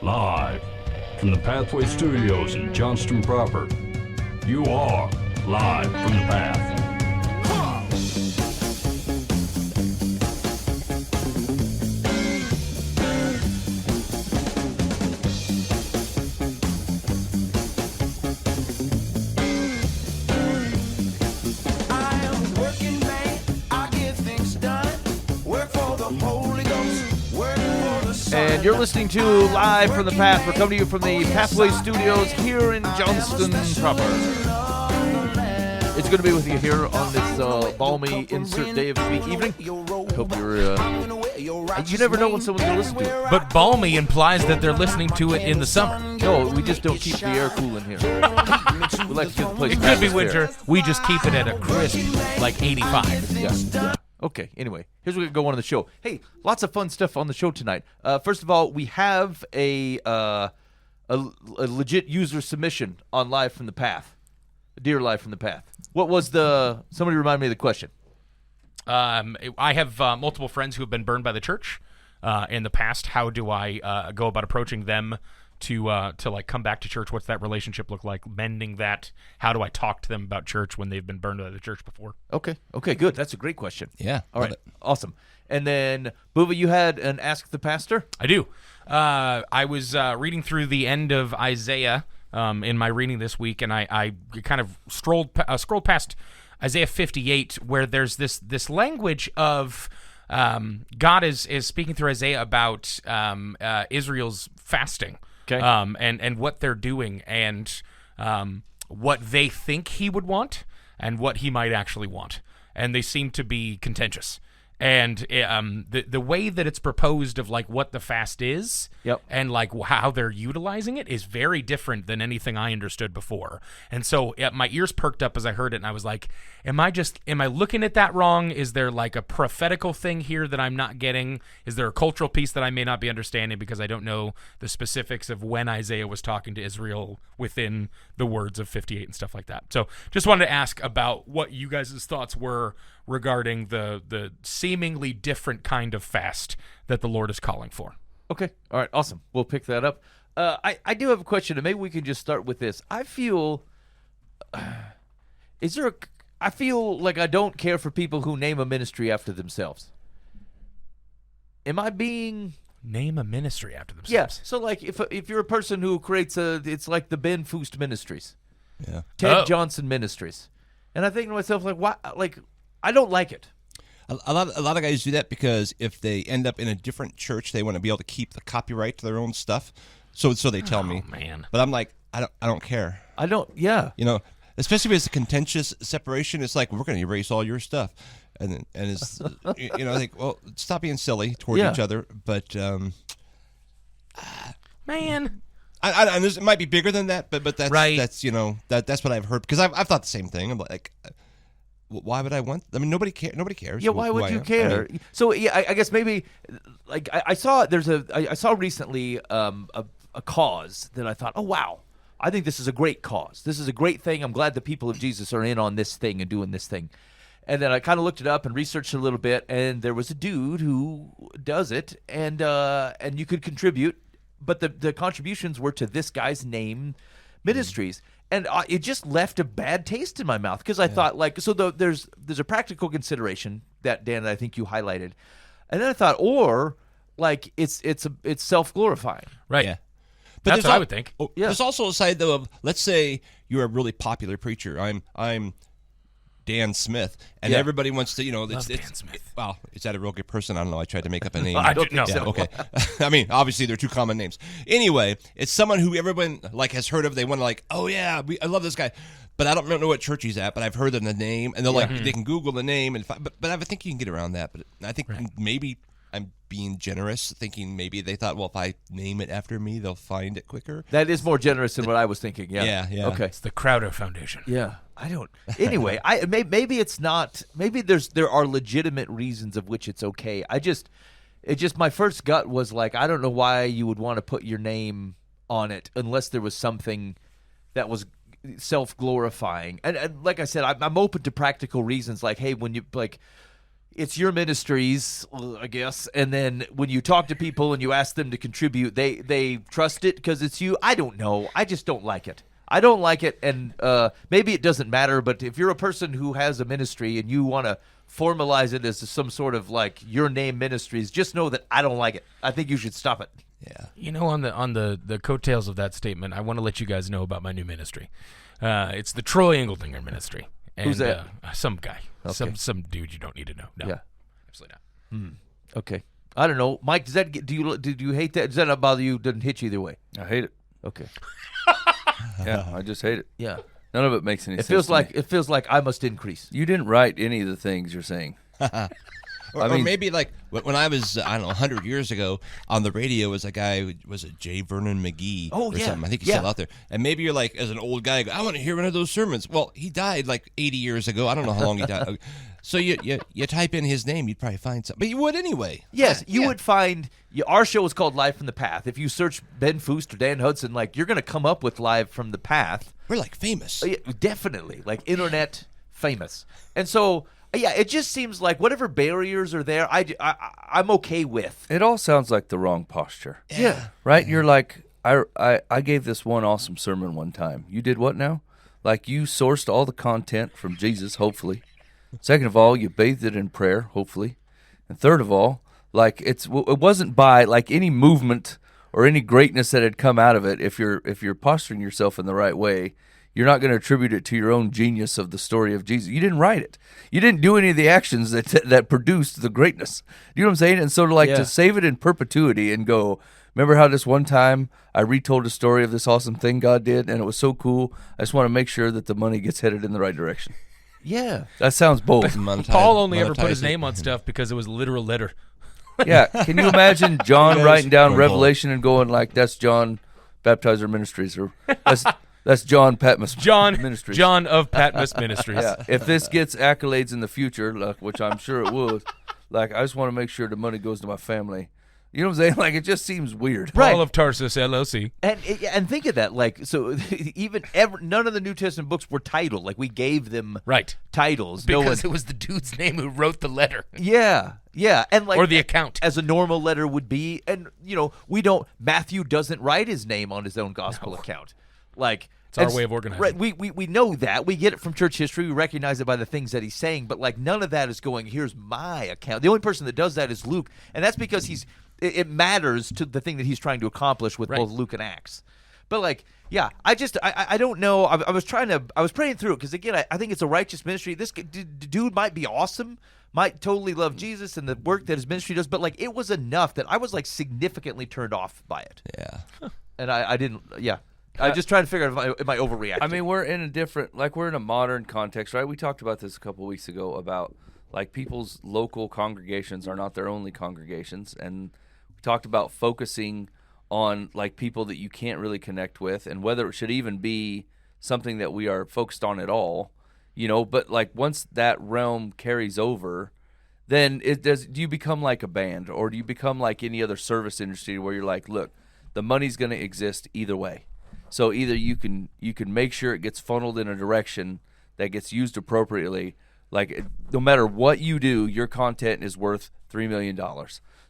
Live from the Pathway Studios in Johnston proper. You are live from the Path. And you're listening to Live from the Path. We're coming to you from the Pathway Studios here in Johnston proper. It's good to be with you here on this balmy insert day of the week evening. I hope you're... you never know when someone's going to listen to it. But balmy implies that they're listening to it in the summer. No, we just don't keep the air cool in here. We like to keep the place It could be winter. We just keep it at a crisp, like 85. Yeah. Okay, anyway, here's what we go on the show. Hey, lots of fun stuff on the show tonight. First of all, we have a legit user submission on Live from the Path. Dear Live from the Path. What was somebody remind me of the question. I have multiple friends who have been burned by the church in the past. How do I go about approaching them to like come back to church? What's that relationship look like? Mending that? How do I talk to them about church when they've been burned by the church before? Okay, good. That's a great question. Yeah. All right, awesome. And then, Buva, you had an Ask the Pastor? I do. I was reading through the end of Isaiah in my reading this week, and I kind of scrolled past Isaiah 58, where there's this language of God is speaking through Isaiah about Israel's fasting. Okay. And what they're doing and what they think he would want and what he might actually want. And they seem to be contentious. And the way that it's proposed of like what the fast is and like how they're utilizing it is very different than anything I understood before. And so my ears perked up as I heard it, and I was like, am I looking at that wrong? Is there like a prophetical thing here that I'm not getting? Is there a cultural piece that I may not be understanding because I don't know the specifics of when Isaiah was talking to Israel within the words of 58 and stuff like that? So just wanted to ask about what you guys' thoughts were regarding the seemingly different kind of fast that the Lord is calling for. Okay. All right. Awesome. We'll pick that up. I do have a question, and maybe we can just start with this. I feel, I feel like I don't care for people who name a ministry after themselves. Am I being... Name a ministry after themselves? Yes. Yeah. So, like, if you're a person who creates it's like the Ben Foost Ministries. Yeah. Ted Johnson Ministries. And I think to myself, like, why, like... I don't like it. A lot of guys do that because if they end up in a different church, they want to be able to keep the copyright to their own stuff. So they tell me. Man. But I'm like, I don't care. I don't. Yeah. You know, especially if it's a contentious separation, it's like we're going to erase all your stuff, and it's you know, like, well, stop being silly toward each other. But man. It might be bigger than that, but that's right. That's that's what I've heard because I've thought the same thing. I'm like. Why would I want? I mean, nobody cares. Yeah, why would you care? I mean, so yeah, I guess maybe, like I saw I saw recently a cause that I thought, oh wow, I think this is a great cause. This is a great thing. I'm glad the people of Jesus are in on this thing and doing this thing. And then I kind of looked it up and researched a little bit, and there was a dude who does it, and you could contribute, but the contributions were to this guy's name ministries. And it just left a bad taste in my mouth because I thought, like, so there's a practical consideration that, Dan, I think you highlighted, and then I thought, or like it's self-glorifying, right? Yeah, but that's what I would think. There's also a side though of, let's say you're a really popular preacher. I'm Dan Smith, and everybody wants to, Dan Smith. Wow, is that a real good person? I don't know. I tried to make up a name. I don't know. Yeah, okay. I mean, obviously they're two common names. Anyway, it's someone who everyone like has heard of. They want to like, oh yeah, I love this guy, but I don't know what church he's at. But I've heard of the name, and they're like, they can Google the name and but I think you can get around that. But I think maybe I'm being generous, thinking maybe they thought, well, if I name it after me, they'll find it quicker. That is more generous than what I was thinking. Yeah. Okay. It's the Crowder Foundation. Yeah. I don't. Anyway, maybe it's not. Maybe there are legitimate reasons of which it's okay. My first gut was like, I don't know why you would want to put your name on it unless there was something that was self-glorifying. And like I said, I'm open to practical reasons. Like, hey, when you like, it's your ministries, I guess, and then when you talk to people and you ask them to contribute, they trust it because it's you. I don't know. I just don't like it. I don't like it, and maybe it doesn't matter, but if you're a person who has a ministry and you want to formalize it as some sort of like your name ministries, just know that I don't like it. I think you should stop it. Yeah. You know, on the coattails of that statement, I want to let you guys know about my new ministry. It's the Troy Engeldinger ministry. And, Who's that? Some guy. Okay. Some dude you don't need to know. No, Yeah. absolutely not. Okay. I don't know, Mike. Does that do you hate that? Does that not bother you? Doesn't hit you either way. I hate it. Okay. Yeah, I just hate it. Yeah. None of it makes any It sense. feels like I must increase. You didn't write any of the things you're saying. Or maybe like when I was, I don't know, 100 years ago on the radio was a guy, was it J. Vernon McGee Oh, or yeah. something? I think he's Yeah. still out there. And maybe you're like, as an old guy, I want to hear one of those sermons. Well, he died like 80 years ago. I don't know how long he died. So you type in his name, you'd probably find something. But you would anyway. Yes, you Yeah. would find our show is called Live from the Path. If you search Ben Foust or Dan Hudson, like you're going to come up with Live from the Path. We're like famous. Yeah, definitely, like internet famous. And so, yeah, it just seems like whatever barriers are there, I'm okay with. It all sounds like the wrong posture. Yeah. Right? You're like, I gave this one awesome sermon one time. You did what now? Like you sourced all the content from Jesus, hopefully. Second of all, you bathed it in prayer, hopefully. And third of all, like it wasn't by like any movement or any greatness that had come out of it. If you're posturing yourself in the right way, you're not going to attribute it to your own genius of the story of Jesus. You didn't write it. You didn't do any of the actions that produced the greatness. You know what I'm saying? And so to save it in perpetuity and go, remember how this one time I retold a story of this awesome thing God did and it was so cool. I just want to make sure that the money gets headed in the right direction. Yeah. That sounds bold. Paul only ever put his monetize it. name on stuff because it was a literal letter. Yeah. Can you imagine John writing down Cornhole. Revelation and going like, that's John Baptizer Ministries or that's John Patmos Ministries. John of Patmos Ministries. Yeah. If this gets accolades in the future, like, which I'm sure it would, like I just want to make sure the money goes to my family. You know what I'm saying? Like it just seems weird. Paul of Tarsus, LLC. And think of that, like, so even none of the New Testament books were titled. Like we gave them Right. titles. Because it was the dude's name who wrote the letter. Yeah, and like Or the account. as a normal letter would be, and Matthew doesn't write his name on his own gospel account, like It's our way of organizing. Right, we know that, we get it from church history, we recognize it by the things that he's saying, but like none of that is going, here's my account. The only person that does that is Luke, and that's because it matters to the thing that he's trying to accomplish with Right. both Luke and Acts. But like, yeah, I don't know. I was praying through it because again, I think it's a righteous ministry. This dude might be awesome, might totally love Jesus and the work that his ministry does, but like it was enough that I was like significantly turned off by it, Yeah. and I didn't. Yeah, I'm just trying to figure out am I overreacting. I mean, we're in a modern context, right? We talked about this a couple weeks ago about like people's local congregations are not their only congregations, and we talked about focusing on like people that you can't really connect with, and whether it should even be something that we are focused on at all, But like once that realm carries over, then do you become like a band, or do you become like any other service industry where you're like, look, the money's going to exist either way. So either you can make sure it gets funneled in a direction that gets used appropriately. Like no matter what you do, your content is worth $3 million.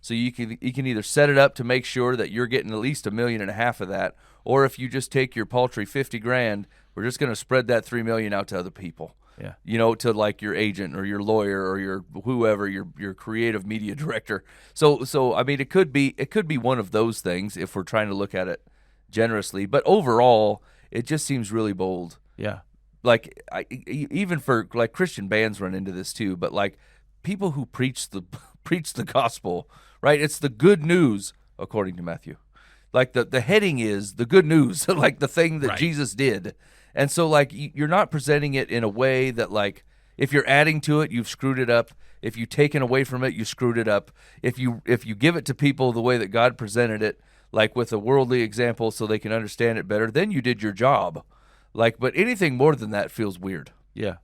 So you can either set it up to make sure that you're getting at least $1.5 million of that, or if you just take your paltry $50,000, we're just going to spread that $3 million out to other people. Yeah. To like your agent or your lawyer or your whoever, your creative media director. So I mean, it could be one of those things if we're trying to look at it generously, but overall, it just seems really bold. yeah, Like even for like Christian bands run into this too, but like people who preach the gospel, right? It's the good news according to Matthew. Like the heading is the good news, like the thing that Right. Jesus did. And so like you're not presenting it in a way that like if you're adding to it, you've screwed it up. If you've taken away from it, you screwed it up. If you give it to people the way that God presented it, like with a worldly example so they can understand it better, then you did your job. Like, but anything more than that feels weird. yeah.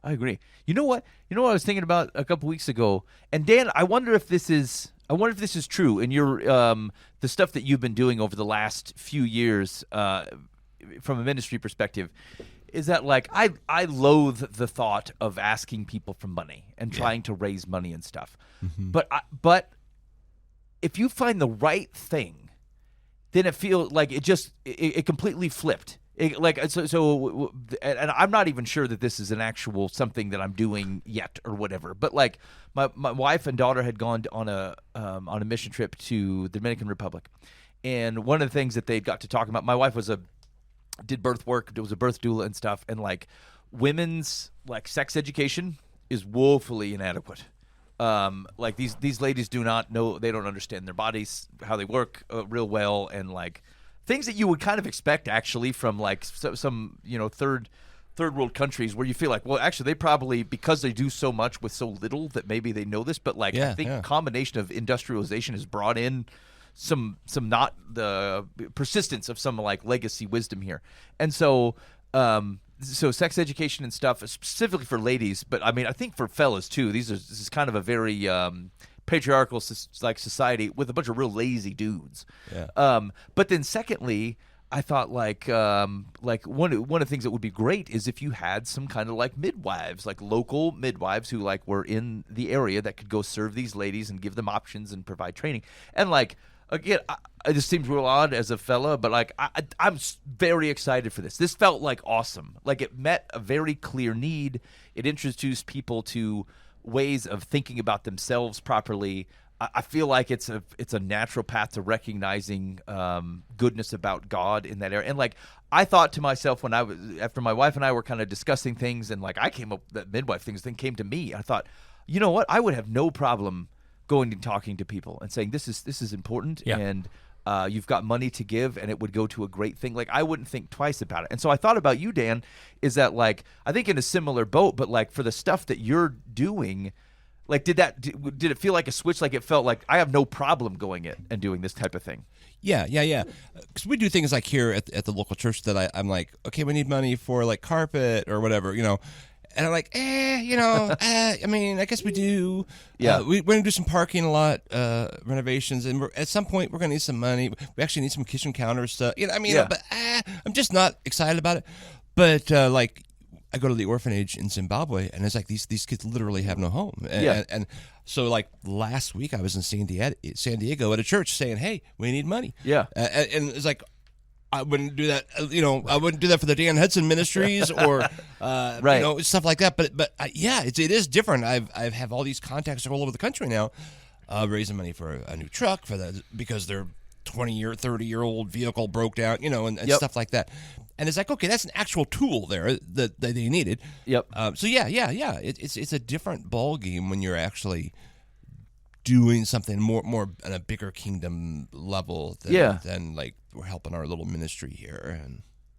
I agree. You know what? I was thinking about a couple weeks ago, and Dan, I wonder if this is true in your the stuff that you've been doing over the last few years from a ministry perspective. is that like I loathe the thought of asking people for money and trying to raise money and stuff. But if you find the right thing, then it feels like it completely flipped. And I'm not even sure that this is an actual something that I'm doing yet or whatever. But like my wife and daughter had gone on a mission trip to the Dominican Republic, and one of the things that they got to talk about, my wife did birth work, was a birth doula and stuff, and like women's like sex education is woefully inadequate. Like these ladies do not know, they don't understand their bodies, how they work real well, and like things that you would kind of expect actually from like some third world countries where you feel like, well, actually they probably, because they do so much with so little, that maybe they know this. But like I think a combination of industrialization has brought in some not the persistence of some like legacy wisdom here. And so so sex education and stuff specifically for ladies, but I mean I think for fellas too, this is kind of a very patriarchal like society with a bunch of real lazy dudes. But then secondly, I thought like one of the things that would be great is if you had some kind of like midwives, like local midwives who like were in the area that could go serve these ladies and give them options and provide training. And like again, this seems real odd as a fella, but like I'm very excited for this. This felt like awesome. Like it met a very clear need. It introduced people to ways of thinking about themselves properly. I feel like it's a natural path to recognizing goodness about God in that area. And like I thought to myself after my wife and I were kind of discussing things, and like I came up that midwife thing came to me. I thought, you know what, I would have no problem going and talking to people and saying this is important, and you've got money to give, and it would go to a great thing. Like I wouldn't think twice about it. And so I thought about you, Dan, is that like I think in a similar boat, but like for the stuff that you're doing, like did it feel like a switch? Like it felt like I have no problem going in and doing this type of thing. Yeah. Because we do things like here at the local church that I'm like, okay, we need money for like carpet or whatever, And I'm like, I mean, I guess we do. Yeah. We're going to do some parking lot renovations, and at some point we're going to need some money. We actually need some kitchen counter stuff. But I'm just not excited about it. But like, I go to the orphanage in Zimbabwe, and it's like these kids literally have no home. And so like last week I was in San Diego at a church saying, hey, we need money. Yeah. And it's like, I wouldn't do that, I wouldn't do that for the Dan Hudson Ministries or, stuff like that. But it is different. I have all these contacts all over the country now, raising money for a new truck because their 20-year, 30-year-old vehicle broke down, and stuff like that. And it's like, okay, that's an actual tool there that they needed. Yep. It's a different ball game when you're actually doing something more on a bigger kingdom level than like we're helping our little ministry here.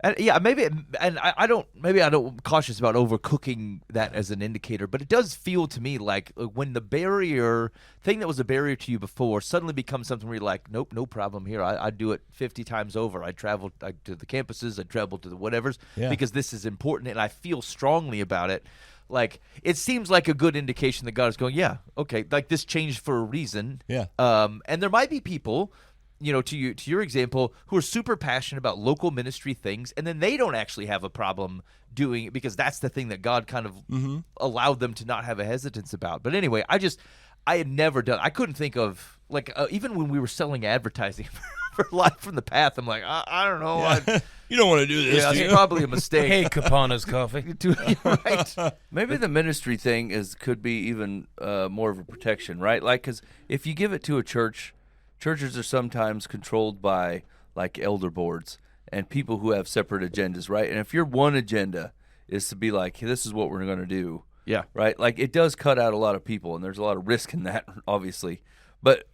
I don't cautious about overcooking that as an indicator, but it does feel to me like when the thing that was a barrier to you before suddenly becomes something where you're like, nope, no problem here. I'd do it 50 times over. I'd travel to the campuses, I'd travel to the whatevers because this is important and I feel strongly about it. Like it seems like a good indication that God is going, yeah, okay, like this changed for a reason. Yeah. And there might be people, to your example, who are super passionate about local ministry things, and then they don't actually have a problem doing it because that's the thing that God kind of allowed them to not have a hesitance about. But anyway, I had never done. I couldn't think of like even when we were selling advertising for Life from the Path. I'm like, I don't know. You don't want to do this. Yeah, it's probably a mistake. Hey, Capana's coffee. Right. Maybe the ministry thing could be even more of a protection, right? Like, because if you give it to a church, churches are sometimes controlled by like elder boards and people who have separate agendas, right? And if your one agenda is to be like, hey, this is what we're going to do, right? Like it does cut out a lot of people, and there's a lot of risk in that, obviously. But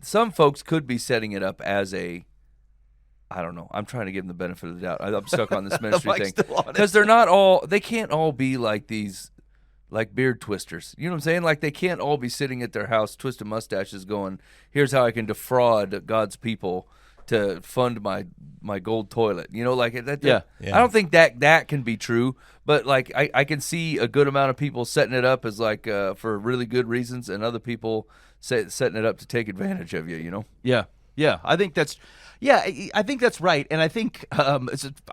some folks could be setting it up as I don't know. I'm trying to give them the benefit of the doubt. I'm stuck on this ministry thing because they can't all be like these, like beard twisters. You know what I'm saying? Like they can't all be sitting at their house twisting mustaches going, here's how I can defraud God's people to fund my gold toilet. Like that. Yeah. I don't think that can be true, but like I can see a good amount of people setting it up as like for really good reasons, and other people setting it up to take advantage of you. Yeah. Yeah, I think that's right. And I think I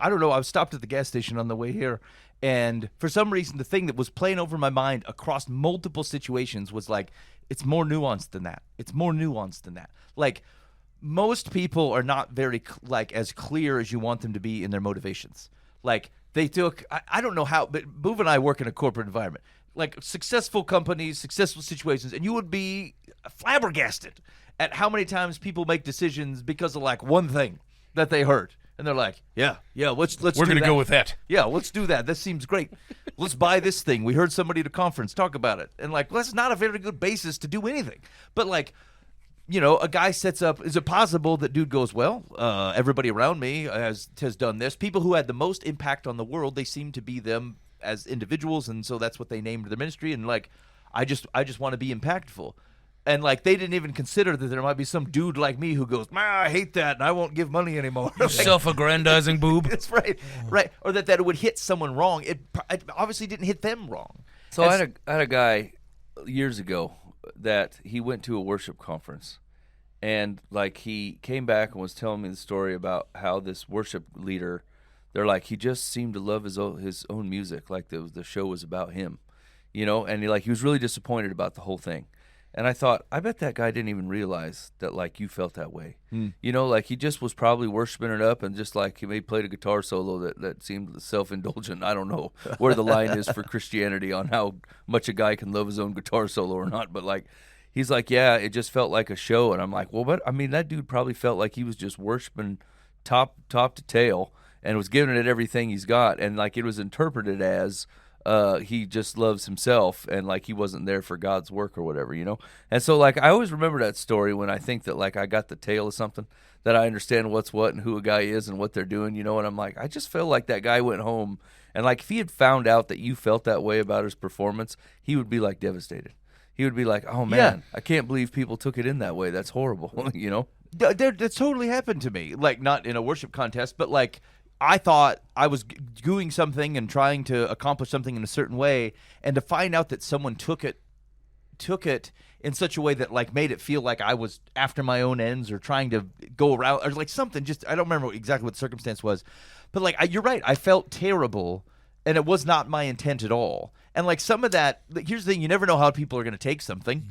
don't know. I was stopped at the gas station on the way here, and for some reason, the thing that was playing over my mind across multiple situations was like, it's more nuanced than that. It's more nuanced than that. Like, most people are not very like as clear as you want them to be in their motivations. Like, they took I don't know how, but Boov and I work in a corporate environment, like successful companies, successful situations, and you would be flabbergasted at how many times people make decisions because of like one thing that they heard, and they're like, yeah, let's We're going to go with that. Yeah, let's do that. This seems great. Let's buy this thing. We heard somebody at a conference talk about it, and like, well, that's not a very good basis to do anything. But like, you know, a guy sets up. Is it possible that dude goes, well, everybody around me has done this. People who had the most impact on the world, they seem to be them as individuals, and so that's what they named their ministry. And like, I just want to be impactful. And like, they didn't even consider that there might be some dude like me who goes, I hate that, and I won't give money anymore. You self-aggrandizing boob. That's right, right. Or that it would hit someone wrong. It obviously didn't hit them wrong. So I had a guy years ago that he went to a worship conference, and like he came back and was telling me the story about how this worship leader, they're like, he just seemed to love his own music, like the show was about him, you know, and he was really disappointed about the whole thing. And I thought, I bet that guy didn't even realize that like you felt that way. You know, like he just was probably worshiping it up, and just like he maybe played a guitar solo that seemed self-indulgent. I don't know where the line is for Christianity on how much a guy can love his own guitar solo or not, but like he's like, yeah, it just felt like a show. And I'm like, well, but I mean, that dude probably felt like he was just worshiping top to tail and was giving it everything he's got, and like it was interpreted as he just loves himself, and like he wasn't there for God's work or whatever, you know? And so like I always remember that story when I think that like I got the tail of something, that I understand what's what and who a guy is and what they're doing, you know? And I'm like, I just feel like that guy went home, and like if he had found out that you felt that way about his performance, he would be like devastated. He would be like, oh man, I can't believe people took it in that way. That's horrible, you know? That totally happened to me. Like, not in a worship contest, but like, I thought I was doing something and trying to accomplish something in a certain way, and to find out that someone took it in such a way that like made it feel like I was after my own ends or trying to go around or like something. Just I don't remember exactly what the circumstance was, but like you're right. I felt terrible, and it was not my intent at all. And like some of that, here's the thing: you never know how people are going to take something.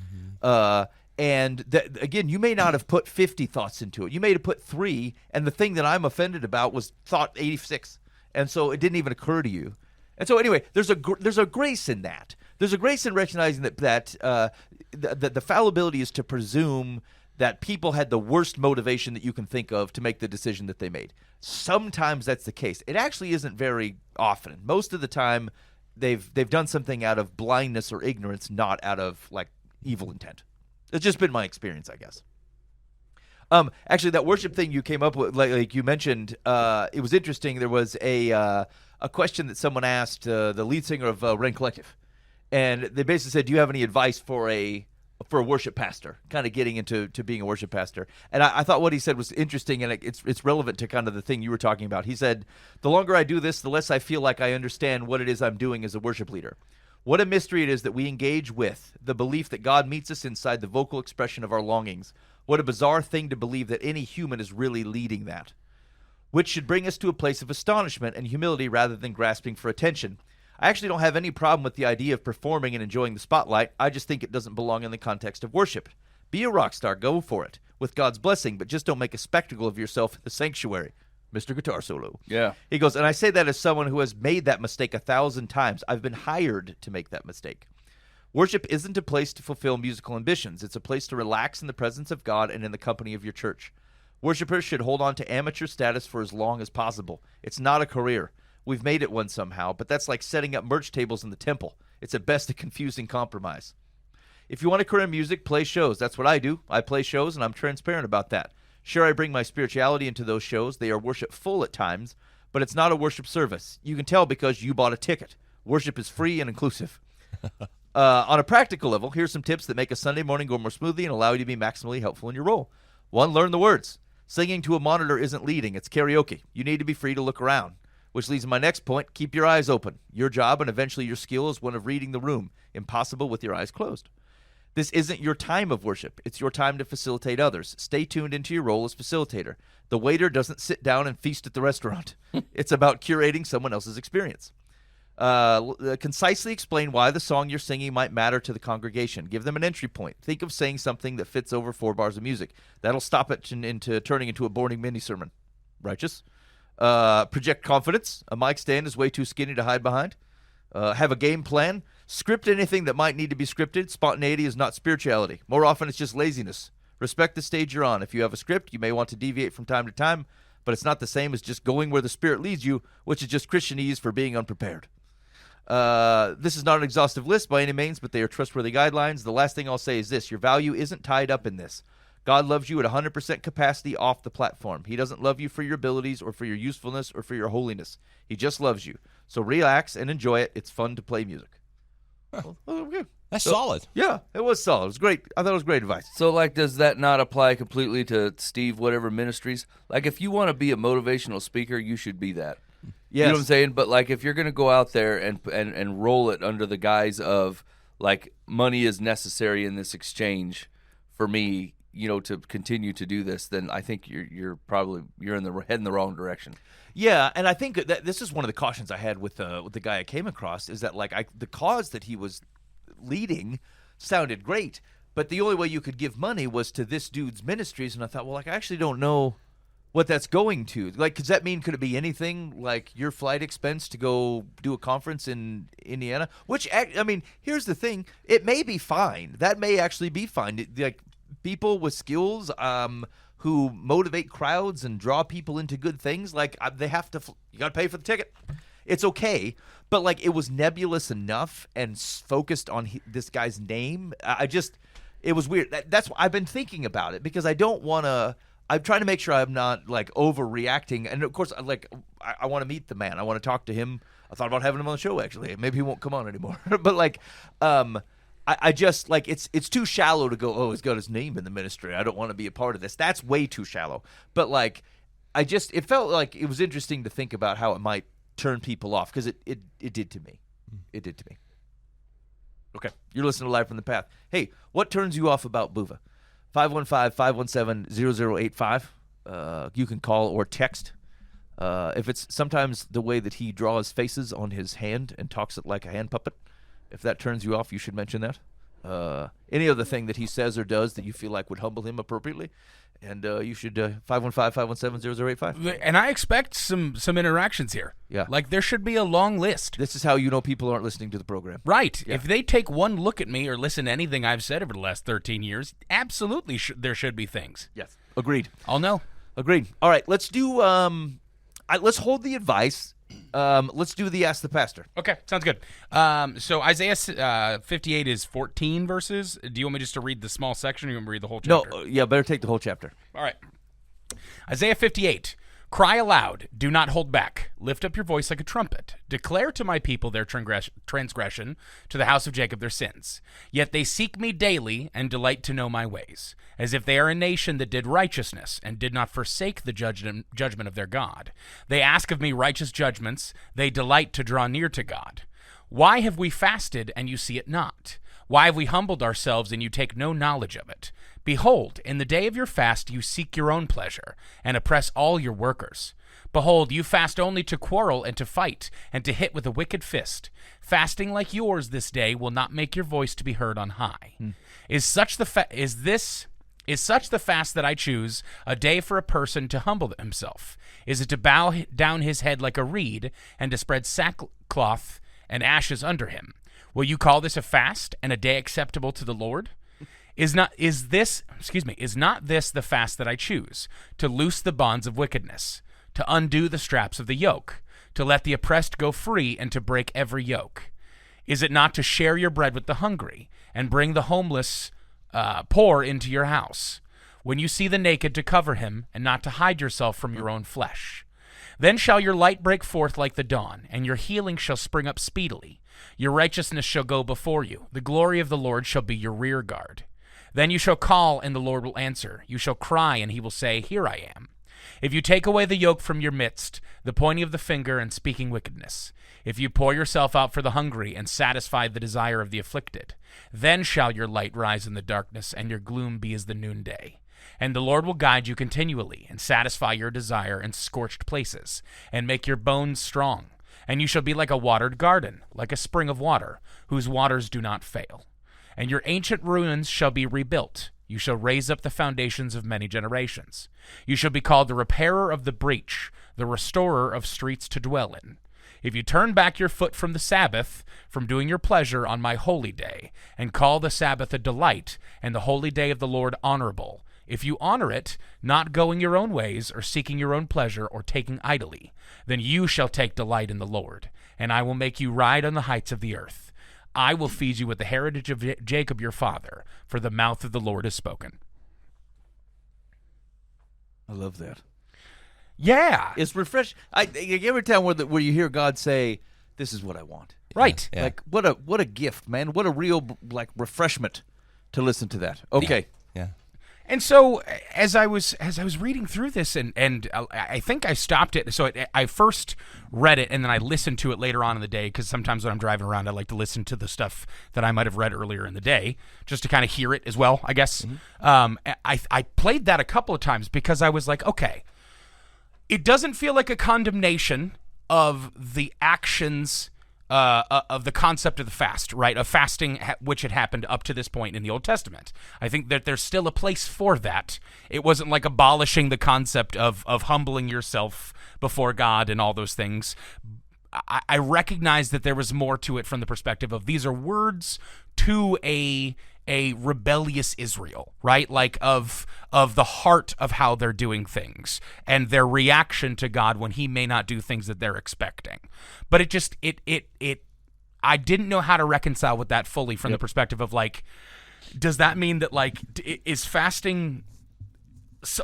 And that, again, you may not have put 50 thoughts into it. You may have put 3, and the thing that I'm offended about was thought 86, and so it didn't even occur to you. And so anyway, there's a grace in that. There's a grace in recognizing that the fallibility is to presume that people had the worst motivation that you can think of to make the decision that they made. Sometimes that's the case. It actually isn't very often. Most of the time, they've done something out of blindness or ignorance, not out of like evil intent. It's just been my experience, I guess. Actually, that worship thing you came up with, like you mentioned, it was interesting. There was a question that someone asked the lead singer of Ren Collective, and they basically said, "Do you have any advice for a worship pastor?" Kind of getting into being a worship pastor. And I thought what he said was interesting, and it's relevant to kind of the thing you were talking about. He said, "The longer I do this, the less I feel like I understand what it is I'm doing as a worship leader. What a mystery it is that we engage with the belief that God meets us inside the vocal expression of our longings. What a bizarre thing to believe that any human is really leading that, which should bring us to a place of astonishment and humility rather than grasping for attention. I actually don't have any problem with the idea of performing and enjoying the spotlight. I just think it doesn't belong in the context of worship. Be a rock star, go for it, with God's blessing, but just don't make a spectacle of yourself in the sanctuary." Mr. Guitar Solo. Yeah. He goes, and I say that as someone who has made that mistake 1,000 times. I've been hired to make that mistake. Worship isn't a place to fulfill musical ambitions. It's a place to relax in the presence of God and in the company of your church. Worshippers should hold on to amateur status for as long as possible. It's not a career. We've made it one somehow, but that's like setting up merch tables in the temple. It's at best a confusing compromise. If you want a career in music, play shows. That's what I do. I play shows, and I'm transparent about that. Sure, I bring my spirituality into those shows. They are worshipful at times, but it's not a worship service. You can tell because you bought a ticket. Worship is free and inclusive. On a practical level, here's some tips that make a Sunday morning go more smoothly and allow you to be maximally helpful in your role. 1, learn the words. Singing to a monitor isn't leading. It's karaoke. You need to be free to look around. Which leads to my next point. Keep your eyes open. Your job and eventually your skill is one of reading the room. Impossible with your eyes closed. This isn't your time of worship. It's your time to facilitate others. Stay tuned into your role as facilitator. The waiter doesn't sit down and feast at the restaurant. It's about curating someone else's experience. Concisely explain why the song you're singing might matter to the congregation. Give them an entry point. Think of saying something that fits over 4 bars of music. That'll stop it into turning into a boring mini sermon. Righteous. Project confidence. A mic stand is way too skinny to hide behind. Have a game plan. Script anything that might need to be scripted. Spontaneity is not spirituality. More often, it's just laziness. Respect the stage you're on. If you have a script, you may want to deviate from time to time, but it's not the same as just going where the Spirit leads you, which is just Christianese for being unprepared. This is not an exhaustive list by any means, but they are trustworthy guidelines. The last thing I'll say is this. Your value isn't tied up in this. God loves you at 100% capacity off the platform. He doesn't love you for your abilities or for your usefulness or for your holiness. He just loves you. So relax and enjoy it. It's fun to play music. Well, okay. That's solid. Yeah, it was solid. It was great. I thought it was great advice. So, like, does that not apply completely to Steve, whatever ministries? Like, if you want to be a motivational speaker, you should be that. Yes. You know what I'm saying? But, like, if you're going to go out there and roll it under the guise of, like, money is necessary in this exchange for me, you know, to continue to do this, then I think you're probably heading the wrong direction. Yeah, and I think that this is one of the cautions I had with the guy I came across is that, like, the cause that he was leading sounded great, but the only way you could give money was to this dude's ministries, and I thought, well, like, I actually don't know what that's going to. Like, does that mean, could it be anything like your flight expense to go do a conference in Indiana? Which, I mean, here's the thing. It may be fine. That may actually be fine. Like, people with skills who motivate crowds and draw people into good things, like, they have to, you got to pay for the ticket. It's okay. But, like, it was nebulous enough and focused on this guy's name. It was weird. That's why I've been thinking about it, because I don't want to, I'm trying to make sure I'm not, like, overreacting. And, of course, like, I want to meet the man. I want to talk to him. I thought about having him on the show, actually. Maybe he won't come on anymore. But, like, I just, like, it's too shallow to go, oh, he's got his name in the ministry. I don't want to be a part of this. That's way too shallow. But, like, it felt like it was interesting to think about how it might turn people off, because it did to me. It did to me. Okay, you're listening to Live from the Path. Hey, what turns you off about Buva? 515-517-0085. You can call or text. If it's sometimes the way that he draws faces on his hand and talks it like a hand puppet, if that turns you off, you should mention that. Any other thing that he says or does that you feel like would humble him appropriately, and you should 515-517-0085. And I expect some interactions here. Yeah. Like, there should be a long list. This is how you know people aren't listening to the program. Right. Yeah. If they take one look at me or listen to anything I've said over the last 13 years, absolutely there should be things. Yes. Agreed. I'll know. Agreed. All right, let's do let's hold the advice. Let's do the Ask the Pastor. Okay, sounds good. So Isaiah 58 is 14 verses. Do you want me just to read the small section, or you want me to read the whole chapter? No, yeah, better take the whole chapter. All right. Isaiah 58. Cry aloud, do not hold back. Lift up your voice like a trumpet. Declare to my people their transgression, to the house of Jacob their sins. Yet they seek me daily and delight to know my ways, as if they are a nation that did righteousness and did not forsake the judgment of their God. They ask of me righteous judgments. They delight to draw near to God. Why have we fasted and you see it not? Why have we humbled ourselves and you take no knowledge of it? Behold, in the day of your fast you seek your own pleasure, and oppress all your workers. Behold, you fast only to quarrel and to fight, and to hit with a wicked fist. Fasting like yours this day will not make your voice to be heard on high. Is such the fast that I choose, a day for a person to humble himself? Is it to bow down his head like a reed, and to spread sackcloth and ashes under him? Will you call this a fast, and a day acceptable to the Lord? Is not this the fast that I choose, to loose the bonds of wickedness, to undo the straps of the yoke, to let the oppressed go free, and to break every yoke? Is it not to share your bread with the hungry, and bring the homeless poor into your house? When you see the naked, to cover him, and not to hide yourself from your own flesh. Then shall your light break forth like the dawn, and your healing shall spring up speedily. Your righteousness shall go before you. The glory of the Lord shall be your rear guard. Then you shall call, and the Lord will answer. You shall cry, and he will say, Here I am. If you take away the yoke from your midst, the pointing of the finger and speaking wickedness, if you pour yourself out for the hungry and satisfy the desire of the afflicted, then shall your light rise in the darkness and your gloom be as the noonday. And the Lord will guide you continually and satisfy your desire in scorched places and make your bones strong. And you shall be like a watered garden, like a spring of water, whose waters do not fail. And your ancient ruins shall be rebuilt. You shall raise up the foundations of many generations. You shall be called the repairer of the breach, the restorer of streets to dwell in. If you turn back your foot from the Sabbath, from doing your pleasure on my holy day, and call the Sabbath a delight, and the holy day of the Lord honorable, if you honor it, not going your own ways, or seeking your own pleasure, or taking idly, then you shall take delight in the Lord, and I will make you ride on the heights of the earth. I will feed you with the heritage of Jacob your father, for the mouth of the Lord has spoken. I love that. Yeah. It's refreshing. Every time where you hear God say, "This is what I want," Right. Yeah. like what a gift, man! What a real like refreshment to listen to that. Okay, Yeah. And so as I was reading through this, and I think I stopped it. So I first read it, and then I listened to it later on in the day, because sometimes when I'm driving around, I like to listen to the stuff that I might have read earlier in the day, just to kind of hear it as well, I guess. I played that a couple of times because I was like, okay, it doesn't feel like a condemnation of the actions of the concept of the fast, right? Of fasting, which had happened up to this point in the Old Testament. I think that there's still a place for that. It wasn't like abolishing the concept of humbling yourself before God and all those things. I recognize that there was more to it from the perspective of these are words to a rebellious Israel, right? Like of the heart of how they're doing things and their reaction to God when he may not do things that they're expecting. But it just I didn't know how to reconcile with that fully from the perspective of like, does that mean that like is fasting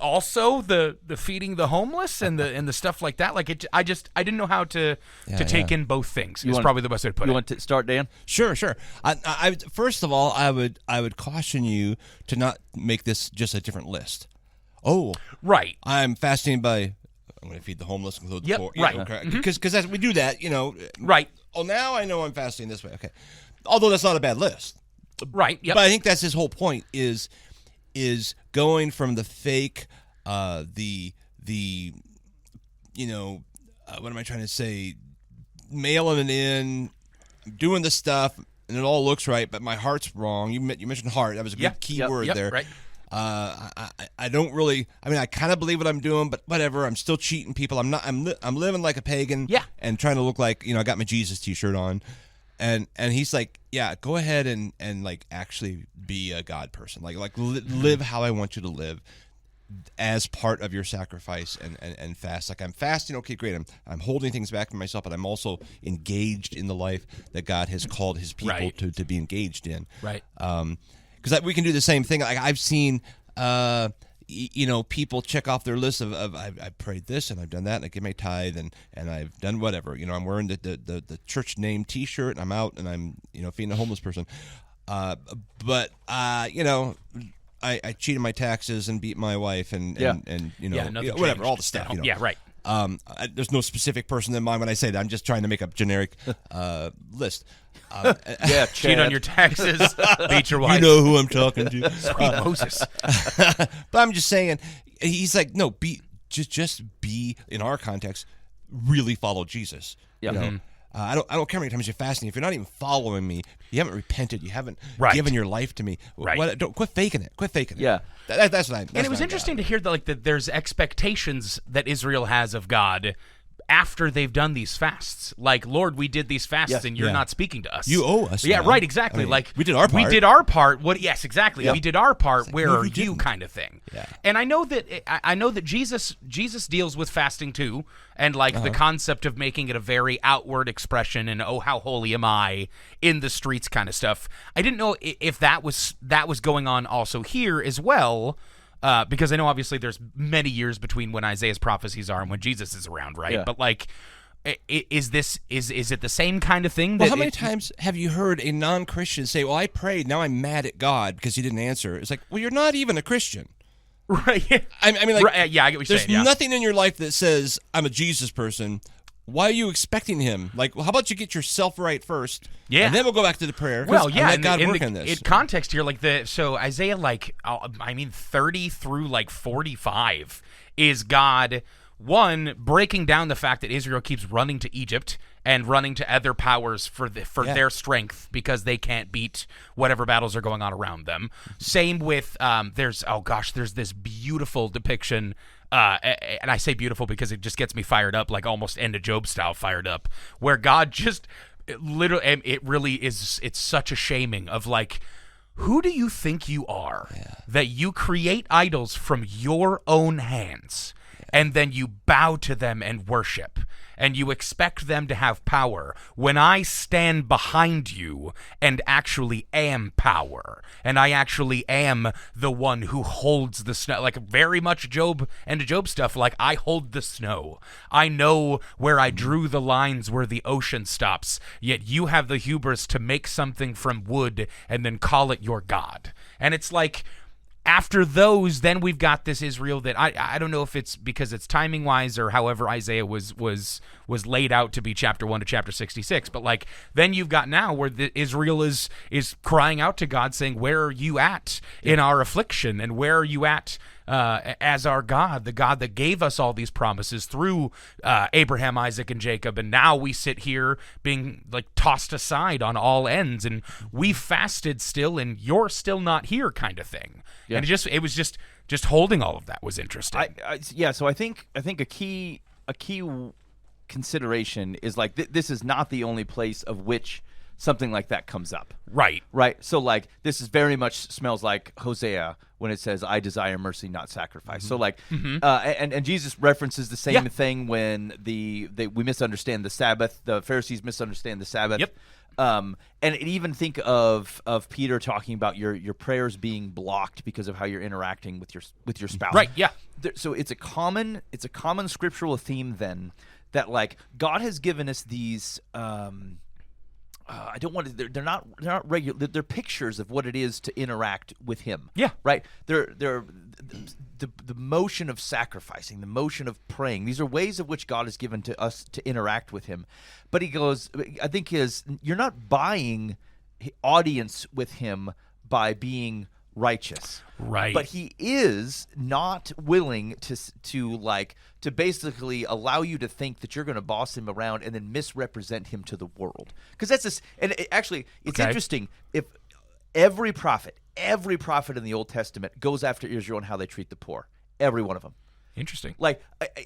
also the feeding the homeless and the stuff like that? Like I didn't know how to take in both things. Is probably the best way to put it. You want to start, Dan? Sure. I first of all, I would caution you to not make this just a different list. Oh, Right. I'm fasting by. I'm going to feed the homeless and clothe the Yep, poor. right. Because as we do that, Right. Oh, now I know I'm fasting this way. Okay, although that's not a bad list. Right. Yep. But I think that's his whole point is going from the fake, what am I trying to say? Mailing it in, doing the stuff, and it all looks right, but my heart's wrong. You mentioned heart. That was a good key word there. Right. I don't really. I mean, I kind of believe what I'm doing, but whatever. I'm still cheating people. I'm not. I'm living like a pagan. Yeah. And trying to look like I got my Jesus T-shirt on, and he's like, yeah, go ahead and like actually be a God person. Like live how I want you to live, as part of your sacrifice and fast. Like I'm fasting. Okay, great. I'm holding things back from myself, but I'm also engaged in the life that God has called His people Right. to be engaged in. Right. Because we can do the same thing. Like I've seen, people check off their list of I prayed this and I've done that and I give my tithe and I've done whatever. I'm wearing the church name T-shirt and I'm out and I'm feeding a homeless person. But I cheated my taxes and beat my wife and nothing whatever, changed. all the stuff. Yeah. Right. There's no specific person in mind when I say that. I'm just trying to make a generic list. Yeah, Cheat on your taxes. Beat your wife. You know who I'm talking to. Sweet Moses. But I'm just saying, he's like, no, just be in our context, really follow Jesus. Yeah. I don't care how many times you're fasting. If you're not even following me, you haven't repented. You haven't Right. given your life to me. Right. Don't quit faking it. Quit faking it. Yeah. That's what I. And it was interesting to hear that there's expectations that Israel has of God after they've done these fasts. Like, Lord, we did these fasts and you're Yeah. not speaking to us. You owe us Yeah, now. right, exactly. I mean, like we did our part. We did our part. Yes, exactly. Yeah. We did our part. Where no, are we you didn't. kind of thing. Yeah. And I know that Jesus deals with fasting too, and like the concept of making it a very outward expression and oh how holy am I in the streets kind of stuff. I didn't know if that was going on also here as well. Because I know obviously there's many years between when Isaiah's prophecies are and when Jesus is around, right? Yeah. But like, is it the same kind of thing? Well, how many times have you heard a non-Christian say, "Well, I prayed, now I'm mad at God because He didn't answer"? It's like, well, you're not even a Christian. Right. Yeah. I mean, like, Right, yeah, I get what you're there's saying. Yeah. nothing in your life that says I'm a Jesus person. Why are you expecting him? Like, well, how about you get yourself right first? Yeah. And then we'll go back to the prayer. Well, and yeah, let and God in work the, on this. in context here, so Isaiah, 30 through 45 is God, one, breaking down the fact that Israel keeps running to Egypt and running to other powers for their strength because they can't beat whatever battles are going on around them. Same with there's this beautiful depiction. And I say beautiful because it just gets me fired up, like almost end of Job style fired up, where God just literally, and it really is, it's such a shaming of like, who do you think you are that you create idols from your own hands and then you bow to them and worship and you expect them to have power when I stand behind you and actually am power and I actually am the one who holds the snow, like very much Job and Job stuff, like I hold the snow. I know where I drew the lines where the ocean stops, yet you have the hubris to make something from wood and then call it your God. And it's like, after those, then we've got this Israel that I don't know if it's because it's timing wise or however Isaiah was laid out to be chapter 1 to chapter 66, but like then you've got now where Israel is crying out to God saying, where are you at in our affliction, and where are you at as our God, the God that gave us all these promises through Abraham, Isaac, and Jacob, and now we sit here being like tossed aside on all ends, and we fasted still, and you're still not here, kind of thing. Yeah. And it was just holding all of that was interesting. So I think a key consideration is like this is not the only place of which something like that comes up. Right. So like this is very much smells like Hosea when it says, I desire mercy, not sacrifice. Mm-hmm. So like, and Jesus references the same thing when we misunderstand the Sabbath. The Pharisees misunderstand the Sabbath. Yep. And even think of Peter talking about your prayers being blocked because of how you're interacting with your spouse. Right. Yeah. So it's a common scriptural theme then that like God has given us these. I don't want to. They're not regular. They're pictures of what it is to interact with Him. Yeah. Right. They're the motion of sacrificing, the motion of praying. These are ways of which God has given to us to interact with Him. But He goes, I think you're not buying audience with Him by being righteous. Right. But He is not willing to basically allow you to think that you're going to boss Him around and then misrepresent Him to the world. Because it's interesting if every prophet in the Old Testament goes after Israel and how they treat the poor. Every one of them. Interesting. And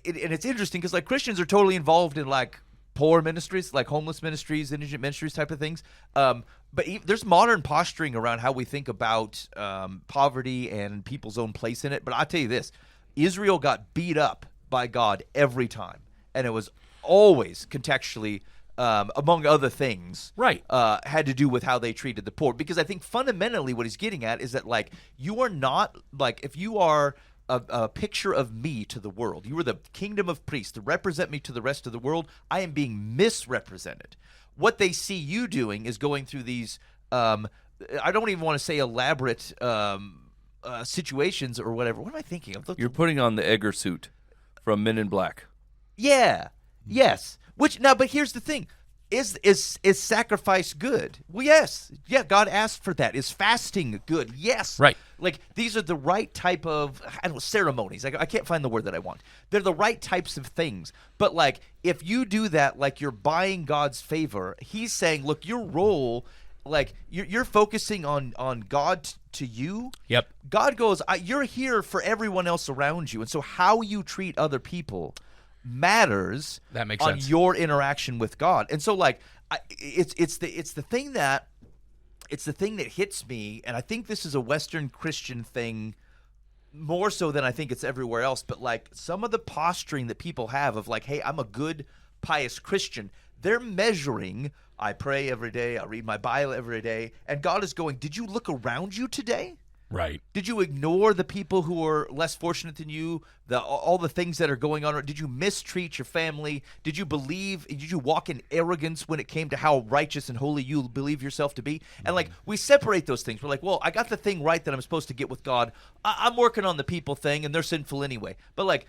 it's interesting because like Christians are totally involved in like poor ministries, like homeless ministries, indigent ministries type of things. But there's modern posturing around how we think about poverty and people's own place in it. But I'll tell you this, Israel got beat up by God every time. And it was always contextually, among other things, right, had to do with how they treated the poor. Because I think fundamentally what he's getting at is that like you are not, like if you are a picture of me to the world, you are the kingdom of priests to represent me to the rest of the world, I am being misrepresented. What they see you doing is going through these, I don't even want to say elaborate situations or whatever. What am I thinking of? You're putting on the Edgar suit from Men in Black. Yeah. Yes. But here's the thing. Is sacrifice good? Well, yes. Yeah, God asked for that. Is fasting good? Yes. Right. Like, these are the right type of, ceremonies. I can't find the word that I want. They're the right types of things. But, like, if you do that, like, you're buying God's favor, He's saying, look, your role, like, you're focusing on God to you. Yep. God goes, you're here for everyone else around you. And so how you treat other people matters. That makes on sense. your interaction with God. And so like it's the thing that hits me, and I think this is a Western Christian thing more so than I think it's everywhere else, but like some of the posturing that people have of like, hey, I'm a good pious Christian, they're measuring, I pray every day, I read my Bible every day, and God is going, did you look around you today? Right. Did you ignore the people who are less fortunate than you? All the things that are going on? Did you mistreat your family? Did you walk in arrogance when it came to how righteous and holy you believe yourself to be? And like, we separate those things. We're like, well, I got the thing right that I'm supposed to get with God. I'm working on the people thing, and they're sinful anyway. But like,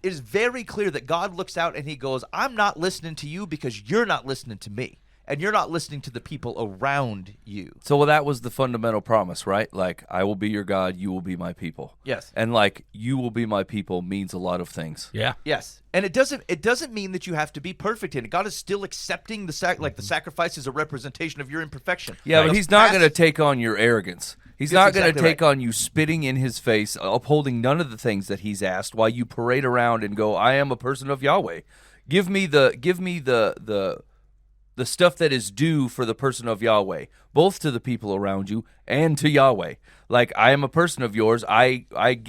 it is very clear that God looks out and he goes, I'm not listening to you because you're not listening to me. And you're not listening to the people around you. So that was the fundamental promise, right? Like, I will be your God, you will be my people. Yes. And like, you will be my people means a lot of things. Yeah. Yes. And it doesn't mean that you have to be perfect in it. God is still accepting the sacrifice is a representation of your imperfection. Yeah, Like, but he's not going to take on your arrogance. He's That's not going to exactly take right. on you spitting in his face, upholding none of the things that he's asked, while you parade around and go, I am a person of Yahweh. Give me the stuff that is due for the person of Yahweh, both to the people around you and to Yahweh. Like, I am a person of yours. I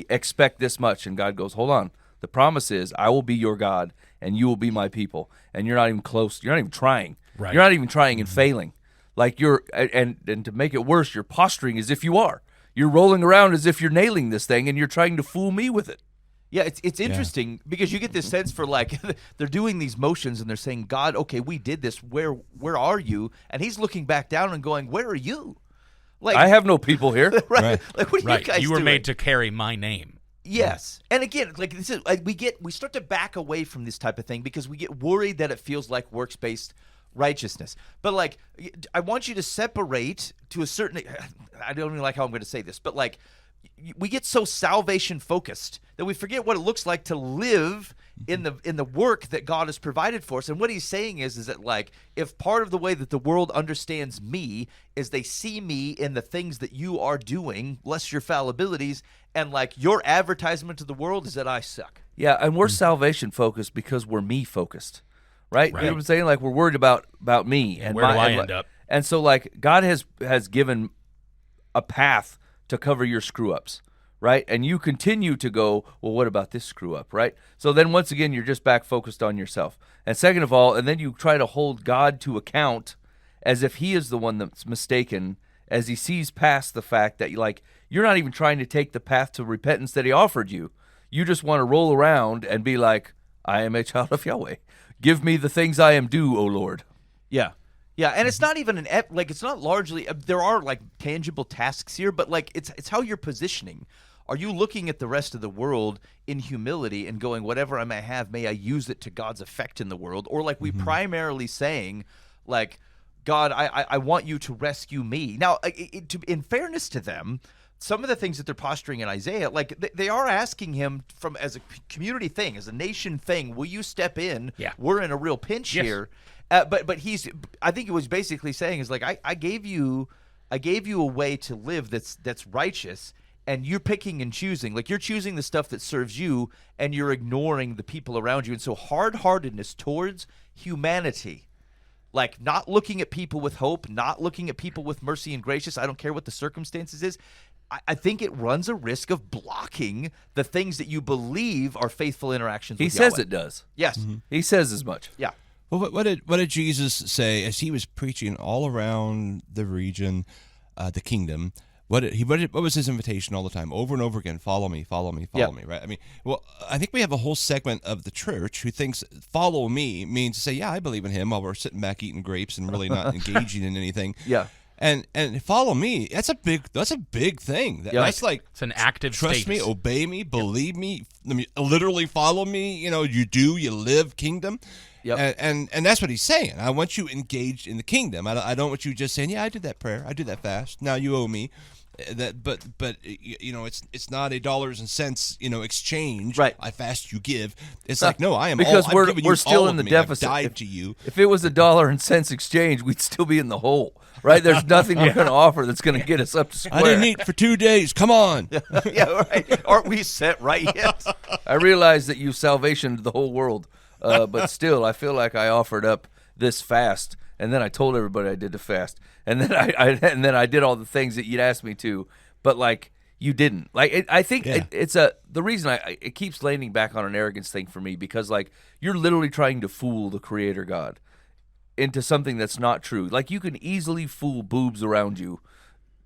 expect this much. And God goes, hold on. The promise is, I will be your God, and you will be my people. And you're not even close. You're not even trying. Right. You're not even trying and failing. Like, and to make it worse, you're posturing as if you are. You're rolling around as if you're nailing this thing, and you're trying to fool me with it. Yeah, it's interesting because you get this sense for like they're doing these motions and they're saying, God, okay, we did this. Where are you? And he's looking back down and going, where are you? Like, I have no people here. right. Like, what are you Right. guys You were doing? made to carry my name. Yes. And again, like this is like we start to back away from this type of thing because we get worried that it feels like works-based righteousness. But like, I want you to separate to a certain, I don't even like how I'm going to say this, but like, we get so salvation focused that we forget what it looks like to live in the work that God has provided for us. And what he's saying is that like, if part of the way that the world understands me is they see me in the things that you are doing, bless your fallibilities, and like your advertisement to the world is that I suck. Yeah, and we're salvation focused because we're me focused, right? You know what I'm saying? Like, we're worried about me and Where do I and end up? And so like, God has given a path to cover your screw ups, right? And you continue to go, well, what about this screw up, right? So then once again, you're just back focused on yourself. And second of all, and then you try to hold God to account as if he is the one that's mistaken, as he sees past the fact that like, you're not even trying to take the path to repentance that he offered you. You just want to roll around and be like, I am a child of Yahweh. Give me the things I am due, O Lord. Yeah. Yeah, and it's not even it's not largely there are like tangible tasks here, but like it's how you're positioning. Are you looking at the rest of the world in humility and going, whatever I may have, may I use it to God's effect in the world? Or like we primarily saying, like, God, I want you to rescue me. Now, in fairness to them, some of the things that they're posturing in Isaiah, like they are asking him from as a community thing, as a nation thing, will you step in? Yeah. We're in a real pinch here. But I think it was basically saying is like I gave you a way to live that's righteous, and you're picking and choosing. Like, you're choosing the stuff that serves you, and you're ignoring the people around you. And so hard-heartedness towards humanity, like not looking at people with hope, not looking at people with mercy and gracious, I don't care what the circumstances is, I think it runs a risk of blocking the things that you believe are faithful interactions with He says Yahweh. it does. Yes. He says as much. Yeah. Well, what did Jesus say as he was preaching all around the region, the kingdom? What was his invitation all the time, over and over again? Follow me, follow me, follow me. Right? I mean, well, I think we have a whole segment of the church who thinks "follow me" means to say, "Yeah, I believe in him," while we're sitting back eating grapes and really not engaging in anything. Yeah. And follow me. That's a big thing. That's like, It's an active trust status. me, obey me, believe me. I mean, literally follow me. You know, you live kingdom. Yep. And that's what he's saying. I want you engaged in the kingdom. I don't want you just saying, yeah, I did that prayer, I did that fast, now you owe me. But you know, it's not a dollars and cents exchange. Right. I fast, you give. It's like, no, I am because all, we're I'm giving you still all in of the me. deficit. I've died to you. If it was a dollar and cents exchange, we'd still be in the hole, right? There's nothing we're going to offer that's going to get us up to square. I didn't eat for 2 days. Come on. Yeah, right. Aren't we set right yet? I realize that you salvationed the whole world, but still, I feel like I offered up this fast, and then I told everybody I did the fast, and then I did all the things that you'd asked me to, but like you didn't. Like I think it's the reason it keeps landing back on an arrogance thing for me, because like you're literally trying to fool the Creator God into something that's not true. Like, you can easily fool boobs around you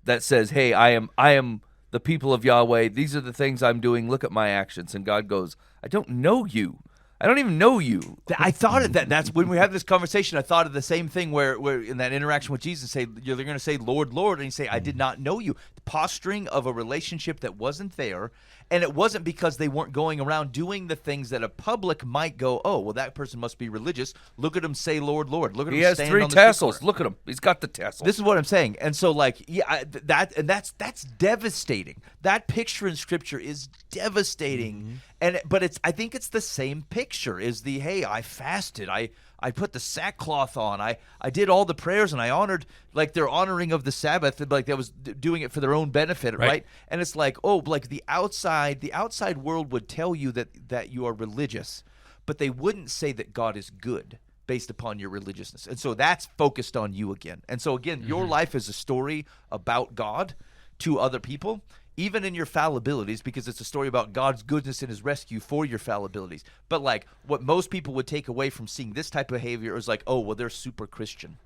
that says, "Hey, I am the people of Yahweh. These are the things I'm doing. Look at my actions. And God goes, I don't know you. I don't even know you. I thought of that. That's when we had this conversation. I thought of the same thing where in that interaction with Jesus, they're going to say, Lord, Lord, and you say, I did not know you. The posturing of a relationship that wasn't there, and it wasn't because they weren't going around doing the things that a public might go, oh, well, that person must be religious. Look at him say, Lord, Lord. Look at him He has stand 3 on the street tassels. corner. Look at him. He's got the tassels. This is what I'm saying. And so, like, yeah, that's devastating. That picture in Scripture is devastating. But I think it's the same picture. Is the hey, I fasted, I put the sackcloth on, I did all the prayers, and I honored, like they're honoring of the Sabbath, and like that was doing it for their own benefit, right? And it's like, oh, like the outside world would tell you that you are religious, but they wouldn't say that God is good based upon your religiousness. And so that's focused on you again. And so again, your life is a story about God to other people, even in your fallibilities, because it's a story about God's goodness and his rescue for your fallibilities. But like what most people would take away from seeing this type of behavior is like, oh, well, they're super Christian.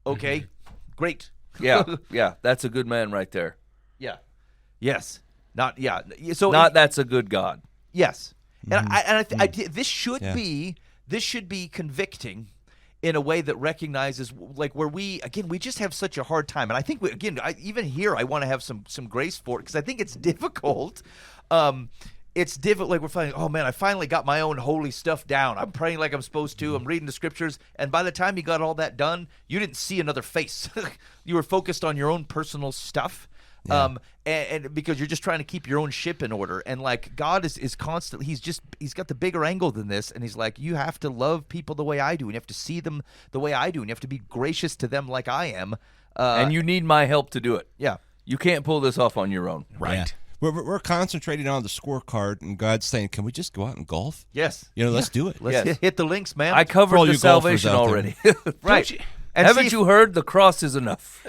Okay, great. yeah, that's a good man right there. Yeah. Yes. Not, yeah. So That's a good God. yes. And this should be convicting in a way that recognizes, like, where we just have such a hard time. And I think even here I want to have some grace for it, because I think it's difficult. It's difficult. Like, we're finding, oh man, I finally got my own holy stuff down. I'm praying like I'm supposed to. I'm reading the scriptures. And by the time you got all that done, you didn't see another face. You were focused on your own personal stuff. And because you're just trying to keep your own ship in order, and like God is constantly, he's got the bigger angle than this, and he's like, you have to love people the way I do, and you have to see them the way I do, and you have to be gracious to them like I am, And you need my help to do it. yeah. You can't pull this off on your own. Right. Yeah. We're concentrating on the scorecard, and God's saying, can we just go out and golf? Yes. Let's do it. Let's Yes. hit the links, man. I For covered all the you golfers salvation out there. already. right. And Haven't you heard the cross is enough?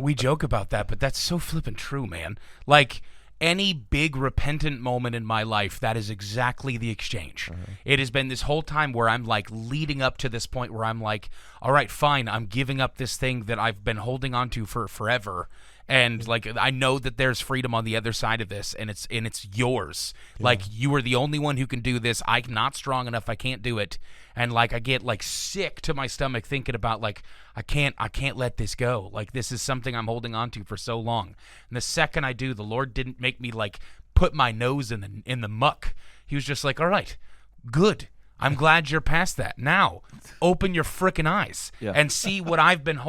We joke about that, but that's so flippin' true, man. Like, any big repentant moment in my life, that is exactly the exchange. It has been this whole time where I'm like leading up to this point where I'm like, all right, fine, I'm giving up this thing that I've been holding on to for forever. And like, I know that there's freedom on the other side of this, and it's yours. Like, you are the only one who can do this. I'm not strong enough. I can't do it. And like, I get like sick to my stomach thinking about like, I can't let this go. Like, this is something I'm holding on to for so long. And the second I do, the Lord didn't make me like put my nose in the muck. He was just like, all right, good. I'm glad you're past that. Now, open your frickin' eyes and see what I've been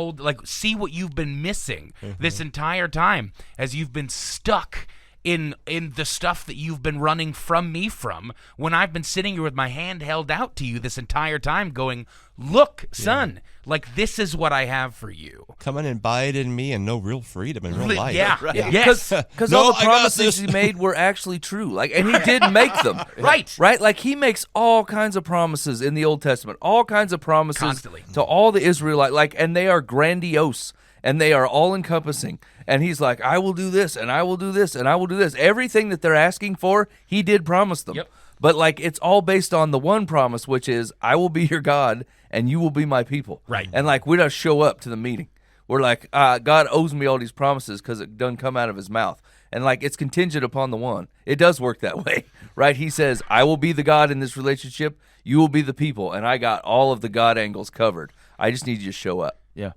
see what you've been missing this entire time, as you've been stuck in the stuff that you've been running from me from, when I've been sitting here with my hand held out to you this entire time going, look, son, like, this is what I have for you. Come on and abide in me and know real freedom and real life. Yeah, Right. yes. Because No, all the I got promises this. he made were actually true. Like, and he did make them. Right. Right? Like, he makes all kinds of promises in the Old Testament. All kinds of promises Constantly. to all the Israelites. Like, and they are grandiose. And they are all encompassing. And he's like, I will do this, and I will do this, and I will do this. Everything that they're asking for, he did promise them. Yep. But like, it's all based on the one promise, which is, I will be your God, and you will be my people. Right. And like, we don't show up to the meeting. We're like, God owes me all these promises because it done come out of his mouth. And like, it's contingent upon the one. It does work that way, right? He says, I will be the God in this relationship. You will be the people. And I got all of the God angles covered. I just need you to show up. Yeah.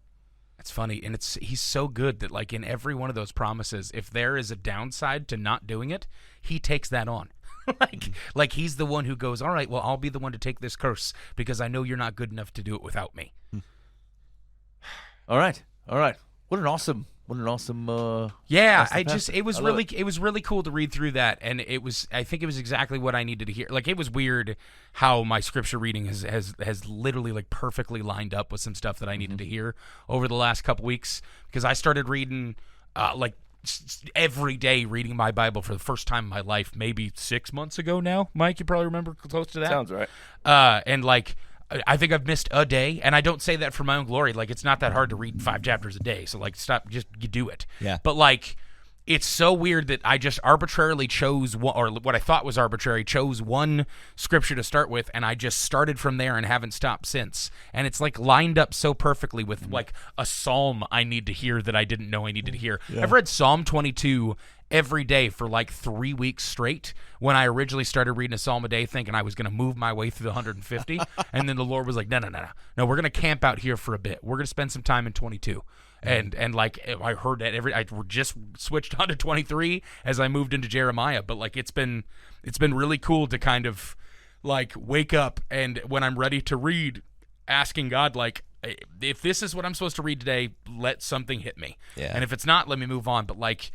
It's funny, and he's so good that like in every one of those promises, if there is a downside to not doing it, he takes that on. like he's the one who goes, all right, well, I'll be the one to take this curse because I know you're not good enough to do it without me. All right. What an awesome. Yeah, Pastor. it was really cool to read through that, and I think it was exactly what I needed to hear. Like, it was weird how my scripture reading has literally like perfectly lined up with some stuff that I needed to hear over the last couple weeks, because I started reading every day, reading my Bible for the first time in my life, maybe 6 months ago now. Mike, you probably remember close to that. Sounds right. And like, I think I've missed a day, and I don't say that for my own glory. Like, it's not that hard to read 5 chapters a day, so like, stop, just you do it. Yeah. But like, it's so weird that I just arbitrarily chose one, or what I thought was arbitrary, chose one scripture to start with, and I just started from there and haven't stopped since. And it's like lined up so perfectly with like a psalm I need to hear that I didn't know I needed to hear. I've read Psalm 22 every day for like 3 weeks straight when I originally started reading a psalm a day thinking I was going to move my way through the 150. And then the Lord was like, no, we're going to camp out here for a bit. We're going to spend some time in 22. And like I heard that I just switched on to 23 as I moved into Jeremiah, but like it's been really cool to kind of like wake up and when I'm ready to read, asking God like, if this is what I'm supposed to read today, let something hit me. Yeah. And if it's not, let me move on. But like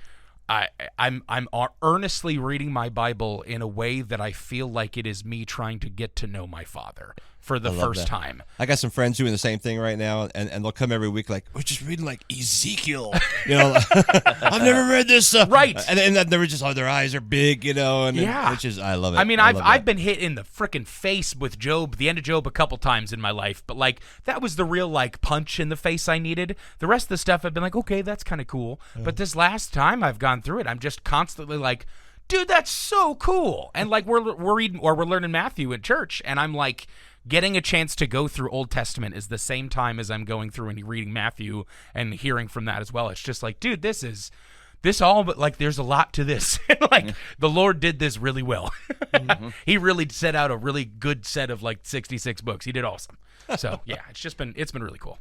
I'm earnestly reading my Bible in a way that I feel like it is me trying to get to know my Father for the first time. I got some friends doing the same thing right now, and they'll come every week like, we're just reading like Ezekiel, I've never read this, right? And they're just, their eyes are big, and yeah, which is, I love it. I mean, I've been hit in the freaking face with Job, the end of Job, a couple times in my life, but like that was the real like punch in the face I needed. The rest of the stuff I've been like, okay, that's kind of cool, but this last time I've gone through it, I'm just constantly like, dude, that's so cool, and like we're reading or we're learning Matthew in church, and I'm like. Getting a chance to go through Old Testament is the same time as I'm going through and reading Matthew and hearing from that as well. It's just like, dude, this all, but like there's a lot to this. Like the Lord did this really well. He really set out a really good set of like 66 books. He did awesome. So yeah, it's been really cool.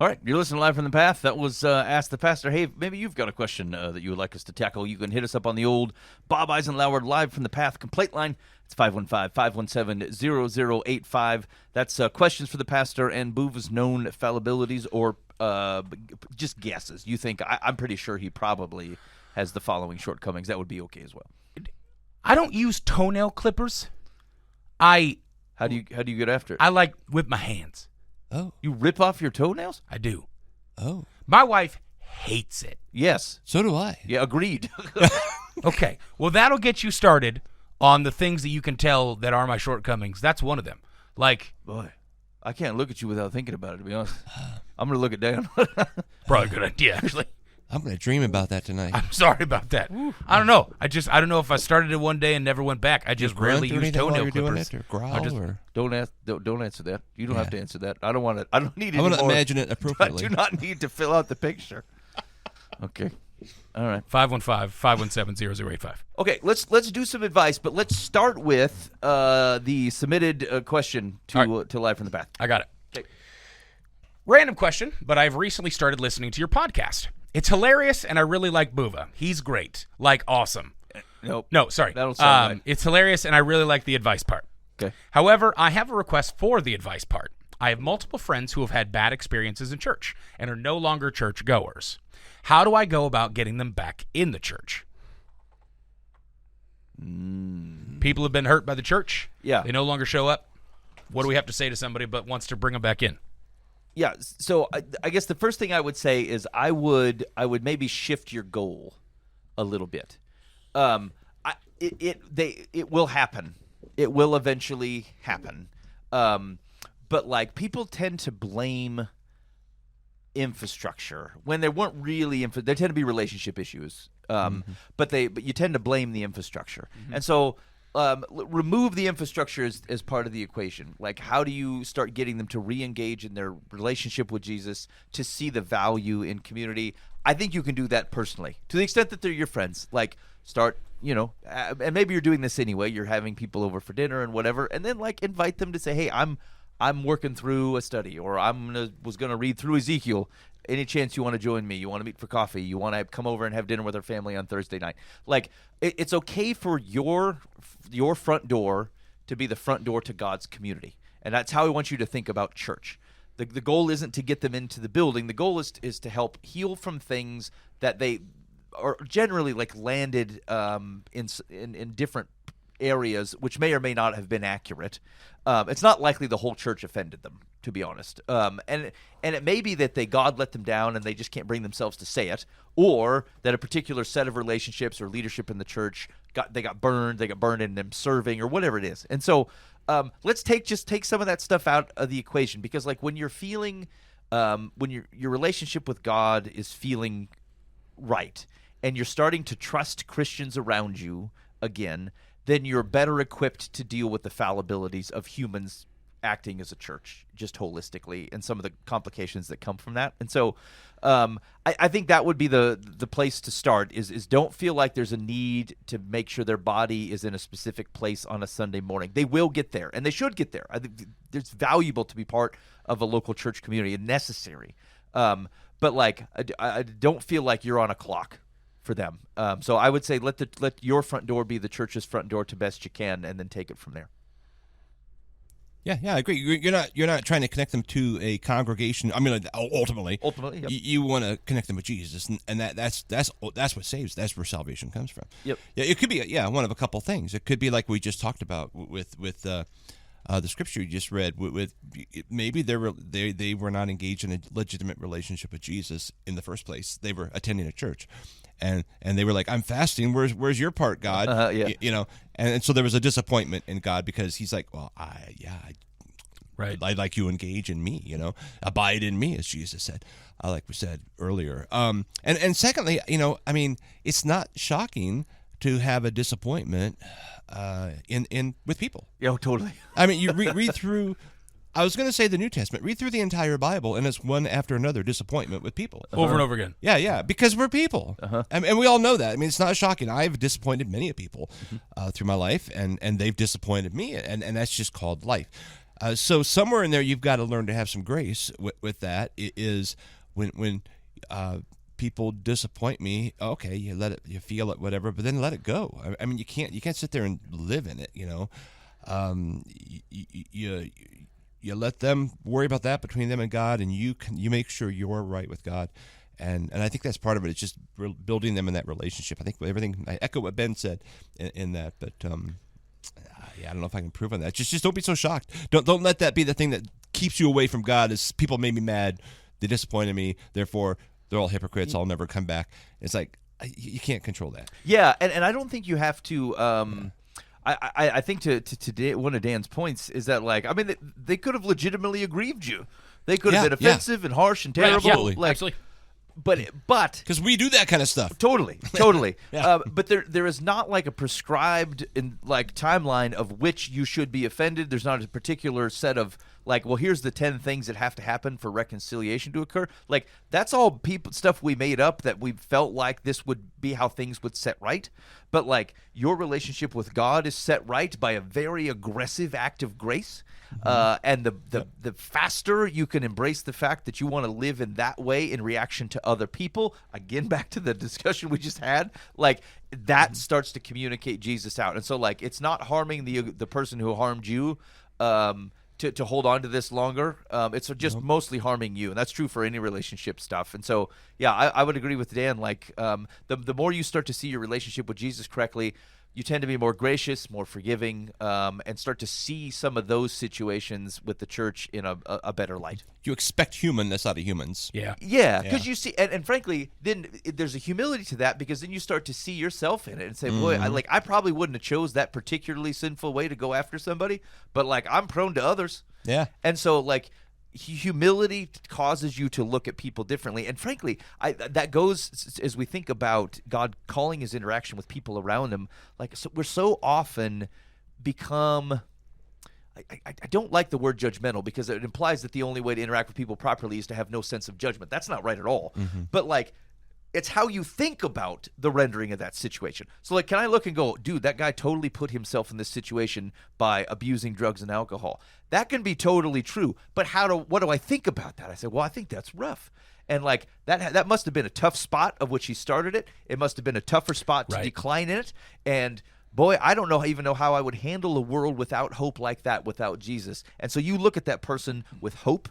All right, you're listening live from the Path. That was Ask the Pastor. Hey, maybe you've got a question that you would like us to tackle. You can hit us up on the old Bob Eisenlower live from the Path complaint line. It's 515-517-0085. That's questions for the pastor and Boova's known fallibilities or just guesses. You think, I'm pretty sure he probably has the following shortcomings. That would be okay as well. I don't use toenail clippers. How do you get after it? I like with my hands. Oh. You rip off your toenails? I do. Oh. My wife hates it. Yes. So do I. Yeah, agreed. Okay. Well, that'll get you started on the things that you can tell that are my shortcomings. That's one of them. Like, boy, I can't look at you without thinking about it, to be honest. I'm going to look it down. Probably a good idea, actually. I'm going to dream about that tonight. I'm sorry about that. I don't know. I don't know if I started it one day and never went back. I just rarely use toenail clippers. Or growl, or? Don't answer that. You don't have to answer that. I don't want it. I don't need it. I'm going to imagine it appropriately. I do not need to fill out the picture. Okay. All right. 515-517-0085. Okay, let's do some advice, but let's start with the submitted question to Live from the Path. I got it. Okay. Random question, but I've recently started listening to your podcast. It's hilarious, and I really like Boova. He's great. Like, awesome. Nope. No, sorry. That'll sound right. It's hilarious, and I really like the advice part. Okay. However, I have a request for the advice part. I have multiple friends who have had bad experiences in church and are no longer church goers. How do I go about getting them back in the church? People have been hurt by the church. Yeah. They no longer show up. What do we have to say to somebody but wants to bring them back in? Yeah, so I guess the first thing I would say is I would maybe shift your goal a little bit. It will happen. It will eventually happen. But like people tend to blame infrastructure when there weren't really there tend to be relationship issues. But you tend to blame the infrastructure, and so. Remove the infrastructure as part of the equation. Like, how do you start getting them to re-engage in their relationship with Jesus, to see the value in community? I think you can do that personally, to the extent that they're your friends. Like, start, and maybe you're doing this anyway. You're having people over for dinner and whatever, and then like invite them to say, "Hey, I'm working through a study, or was gonna read through Ezekiel. Any chance you want to join me? You want to meet for coffee? You want to come over and have dinner with our family on Thursday night?" Like, it's okay for your front door to be the front door to God's community, and that's how I want you to think about church. The goal isn't to get them into the building. The goal is to help heal from things that they are generally like landed in different areas, which may or may not have been accurate. It's not likely the whole church offended them, to be honest. And it may be that God let them down and they just can't bring themselves to say it, or that a particular set of relationships or leadership in the church got burned in them serving, or whatever it is. And so let's take some of that stuff out of the equation, because like when you're feeling when your relationship with God is feeling right, and you're starting to trust Christians around you again, then you're better equipped to deal with the fallibilities of humans acting as a church, just holistically, and some of the complications that come from that. And so I think that would be the place to start is don't feel like there's a need to make sure their body is in a specific place on a Sunday morning. They will get there, and they should get there. I think it's valuable to be part of a local church community and necessary. But like, I don't feel like you're on a clock for them. So I would say let your front door be the church's front door to best you can, and then take it from there. Yeah, I agree. You're not trying to connect them to a congregation. I mean, ultimately, yep. you want to connect them with Jesus, and that's what saves. That's where salvation comes from. Yep. Yeah, it could be one of a couple things. It could be like we just talked about with the scripture you just read. With maybe they were not engaged in a legitimate relationship with Jesus in the first place. They were attending a church. And they were like, I'm fasting. Where's your part, God? You know, and so there was a disappointment in God because he's like, well, I'd like you to engage in me, you know, abide in me, as Jesus said, like we said earlier. And secondly, you know, I mean, it's not shocking to have a disappointment in with people. Yeah, totally. I mean, you read through. I was going to say the New Testament. Read through the entire Bible, and it's one after another disappointment with people. Over and over again. Yeah, because we're people. And we all know that. I mean, it's not shocking. I've disappointed many people through my life, and they've disappointed me, and that's just called life. So somewhere in there, you've got to learn to have some grace with that. It is when people disappoint me, okay, you let it, you feel it, whatever, but then let it go. I mean, you can't sit there and live in it, you know. You let them worry about that between them and God, and you make sure you're right with God, and I think that's part of it. It's just building them in that relationship. I think everything. I echo what Ben said in that, but I don't know if I can prove on that. Just don't be so shocked. Don't let that be the thing that keeps you away from God. Is people made me mad, they disappointed me, therefore they're all hypocrites. I'll never come back. It's like you can't control that. Yeah, and I don't think you have to. I think to one of Dan's points is that, like, I mean, they could have legitimately aggrieved you. They could have been offensive and harsh and terrible. Absolutely. Like, Actually. But Because we do that kind of stuff. Totally. But there is not like a prescribed timeline of which you should be offended. There's not a particular set of like, well, here's the 10 things that have to happen for reconciliation to occur. Like, that's all stuff we made up that we felt like this would be how things would set right. But like, your relationship with God is set right by a very aggressive act of grace. And the faster you can embrace the fact that you want to live in that way in reaction to other people, again, back to the discussion we just had, like, that starts to communicate Jesus out. And so, like, it's not harming the person who harmed you to hold on to this longer. It's just mostly harming you, and that's true for any relationship stuff. And so, yeah, I would agree with Dan. Like, the more you start to see your relationship with Jesus correctly, you tend to be more gracious, more forgiving, and start to see some of those situations with the church in a better light. You expect humanness out of humans. Yeah, because you see, and frankly, then there's a humility to that, because then you start to see yourself in it and say, boy, I probably wouldn't have chose that particularly sinful way to go after somebody, but like, I'm prone to others. Yeah. And so, like, humility causes you to look at people differently, and frankly, that goes as we think about God calling his interaction with people around him. Like, so we're so often become. I don't like the word judgmental, because it implies that the only way to interact with people properly is to have no sense of judgment. That's not right at all. But like, it's how you think about the rendering of that situation. So like, can I look and go, dude, that guy totally put himself in this situation by abusing drugs and alcohol? That can be totally true. But what do I think about that? I say, well, I think that's rough. And like, that must have been a tough spot of which he started it. It must have been a tougher spot to decline in it. And boy, I don't even know how I would handle a world without hope like that, without Jesus. And so you look at that person with hope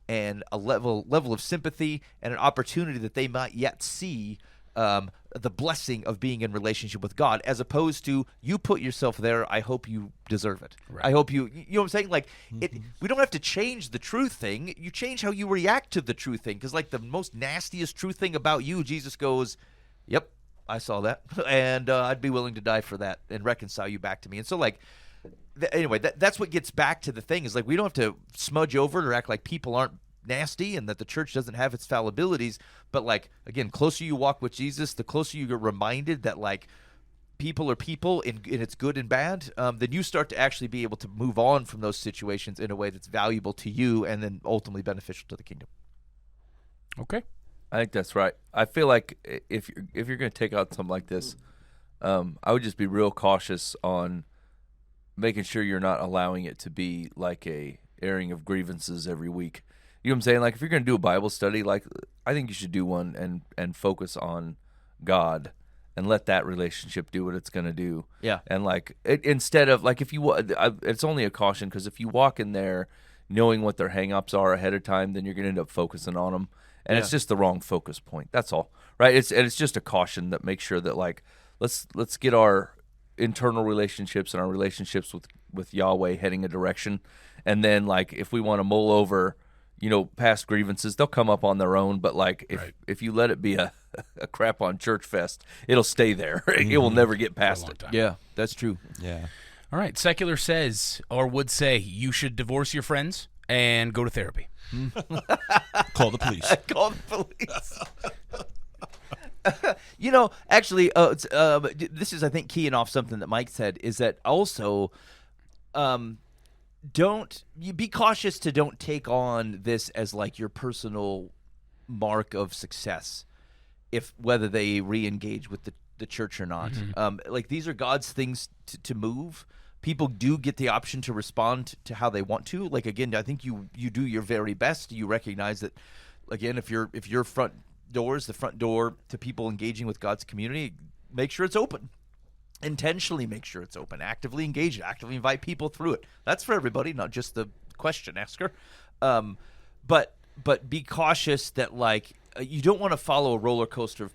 and a level of sympathy and an opportunity that they might yet see the blessing of being in relationship with God, as opposed to, you put yourself there, I hope you deserve it. Right. I hope you know what I'm saying? Like, we don't have to change the true thing. You change how you react to the true thing, because like, the most nastiest true thing about you, Jesus goes, yep, I saw that, and I'd be willing to die for that and reconcile you back to me. And so like, anyway, that's what gets back to the thing, is like, we don't have to smudge over it or act like people aren't nasty and that the church doesn't have its fallibilities. But like, again, closer you walk with Jesus, the closer you get reminded that like people are people and it's good and bad, then you start to actually be able to move on from those situations in a way that's valuable to you and then ultimately beneficial to the kingdom. Okay. I think that's right. I feel like if you're going to take out something like this, I would just be real cautious on making sure you're not allowing it to be like a airing of grievances every week. You know what I'm saying? Like if you're going to do a Bible study, like I think you should do one and focus on God and let that relationship do what it's going to do. Yeah. And like instead of like if you it's only a caution because if you walk in there knowing what their hang-ups are ahead of time, then you're going to end up focusing on them. And it's just the wrong focus point. That's all, right? It's just a caution that makes sure that like let's get our internal relationships and our relationships with Yahweh heading a direction, and then like if we want to mull over, past grievances, they'll come up on their own. But like if you let it be a crap on church fest, it'll stay there. It will never get past it. Yeah, that's true. Yeah. All right. Secular says or would say you should divorce your friends and go to therapy. Call the police. Call the police. Actually, this is, I think, keying off something that Mike said, is that also you be cautious to don't take on this as like your personal mark of success, if whether they re-engage with the church or not. Like these are God's things to move. People do get the option to respond to how they want to. Like again, I think you do your very best. You recognize that, again, if your front door is the front door to people engaging with God's community, make sure it's open. Intentionally make sure it's open. Actively engage it. Actively invite people through it. That's for everybody, not just the question asker. But be cautious that like you don't want to follow a roller coaster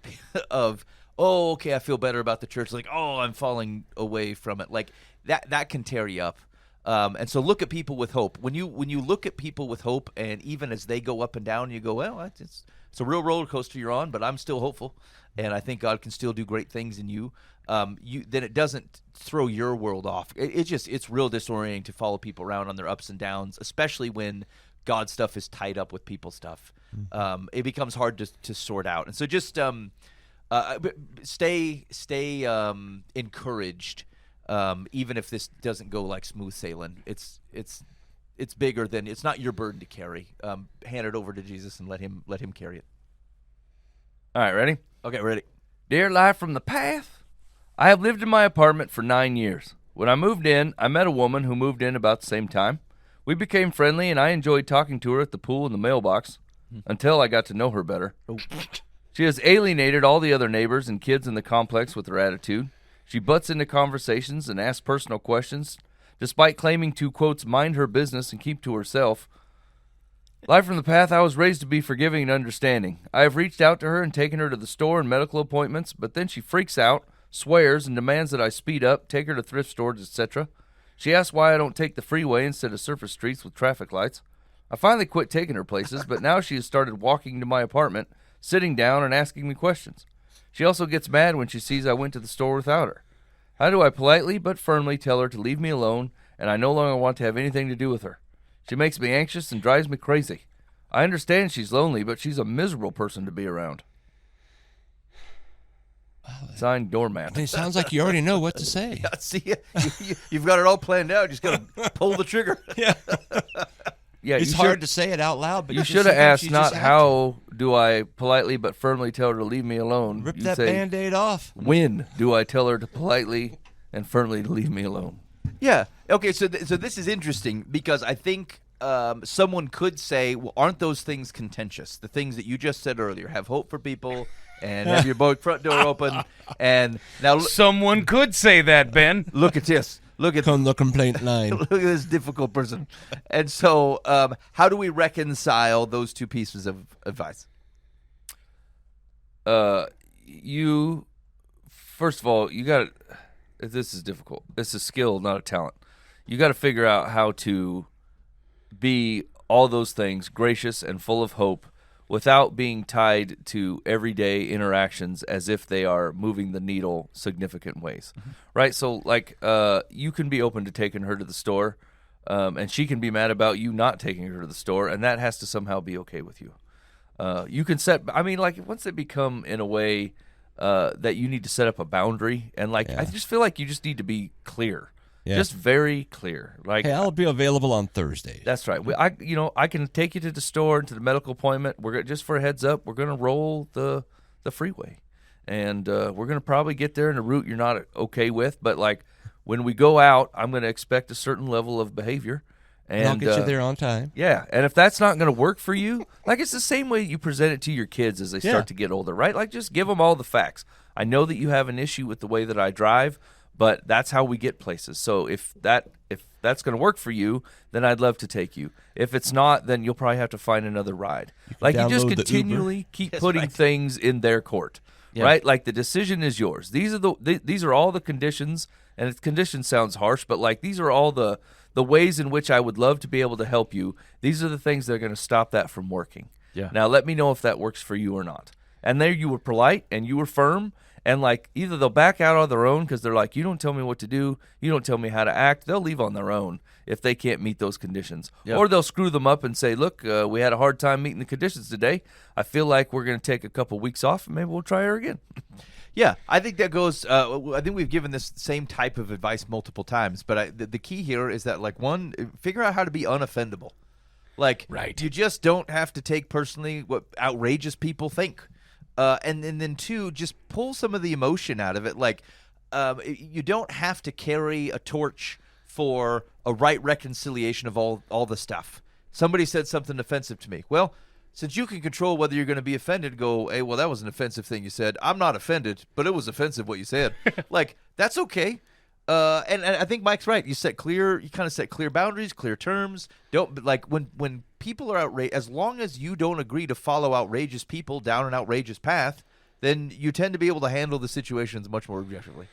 of oh, okay, I feel better about the church. Like, oh, I'm falling away from it. Like that can tear you up. And so look at people with hope. When you look at people with hope, and even as they go up and down, you go, well, it's a real roller coaster you're on, but I'm still hopeful, and I think God can still do great things in you. Then it doesn't throw your world off. It's real disorienting to follow people around on their ups and downs, especially when God's stuff is tied up with people's stuff. It becomes hard to sort out, and so just stay encouraged. Even if this doesn't go like smooth sailing, it's bigger than, it's not your burden to carry. Hand it over to Jesus and let him carry it. All right, ready? Okay, ready. Dear Life from the Path, I have lived in my apartment for 9 years. When I moved in, I met a woman who moved in about the same time. We became friendly, and I enjoyed talking to her at the pool and the mailbox until I got to know her better. She has alienated all the other neighbors and kids in the complex with her attitude. She butts into conversations and asks personal questions, despite claiming to, quotes, mind her business and keep to herself. Life from the Path, I was raised to be forgiving and understanding. I have reached out to her and taken her to the store and medical appointments, but then she freaks out, swears, and demands that I speed up, take her to thrift stores, etc. She asks why I don't take the freeway instead of surface streets with traffic lights. I finally quit taking her places, but now she has started walking to my apartment, sitting down, and asking me questions. She also gets mad when she sees I went to the store without her. How do I politely but firmly tell her to leave me alone, and I no longer want to have anything to do with her? She makes me anxious and drives me crazy. I understand she's lonely, but she's a miserable person to be around. Signed, Doormat. It sounds like you already know what to say. Yeah, see, you've got it all planned out. You just got to pull the trigger. Yeah. Yeah, It's hard to say it out loud, but you just should have sometimes asked you not just have how do I politely but firmly tell her to leave me alone. to. Rip You that say, Band-Aid off. when do I tell her to politely and firmly to leave me alone? Yeah. Okay. So this is interesting because I think someone could say, well, aren't those things contentious? The things that you just said earlier: have hope for people and have your front door open. And now Someone could say that, Ben. look at this. Look at On the complaint line. look at this difficult person. And so, how do we reconcile those two pieces of advice? You, first of all, you got to, this is difficult. It's a skill, not a talent. You got to figure out how to be all those things, gracious and full of hope, without being tied to everyday interactions as if they are moving the needle significant ways, right? So, like, you can be open to taking her to the store, and she can be mad about you not taking her to the store, and that has to somehow be okay with you. You can set. I mean, like once they become in a way that you need to set up a boundary, and like I just feel like you just need to be clear, just very clear. Like, Hey, I'll be available on Thursday. that's right. I can take you to the store and to the medical appointment. Just for a heads up, we're gonna roll the freeway, and we're gonna probably get there in a route you're not okay with. But like when we go out, I'm gonna expect a certain level of behavior. And I'll get you there on time. Yeah, and if that's not going to work for you, like it's the same way you present it to your kids as they start to get older, right? Like just give them all the facts. I know that you have an issue with the way that I drive, but that's how we get places. So if that's going to work for you, then I'd love to take you. If it's not, then you'll probably have to find another ride. Like you just download the Uber. continually keep putting things in their court, right? Like the decision is yours. These are all the conditions, and condition sounds harsh, but like these are all the ways in which I would love to be able to help you. These are the things that are going to stop that from working. Yeah. Now let me know if that works for you or not. And there you were polite and you were firm, and like either they'll back out on their own because they're like, you don't tell me what to do, you don't tell me how to act. They'll leave on their own if they can't meet those conditions. Yeah. Or they'll screw them up and say, look, we had a hard time meeting the conditions today. I feel like we're going to take a couple weeks off and maybe we'll try her again. Yeah, I think that goes. I think we've given this same type of advice multiple times, but the key here is that, like, one, figure out how to be unoffendable. Like, you just don't have to take personally what outrageous people think, and then two, just pull some of the emotion out of it. Like, you don't have to carry a torch for a right reconciliation of all the stuff. Somebody said something offensive to me. Well, since you can control whether you're going to be offended, go, hey, well, that was an offensive thing you said. I'm not offended, but it was offensive what you said. Like, that's okay. And I think Mike's right. You kind of set clear boundaries, clear terms. Don't, like, when people are outrageous, as long as you don't agree to follow outrageous people down an outrageous path, then you tend to be able to handle the situations much more objectively.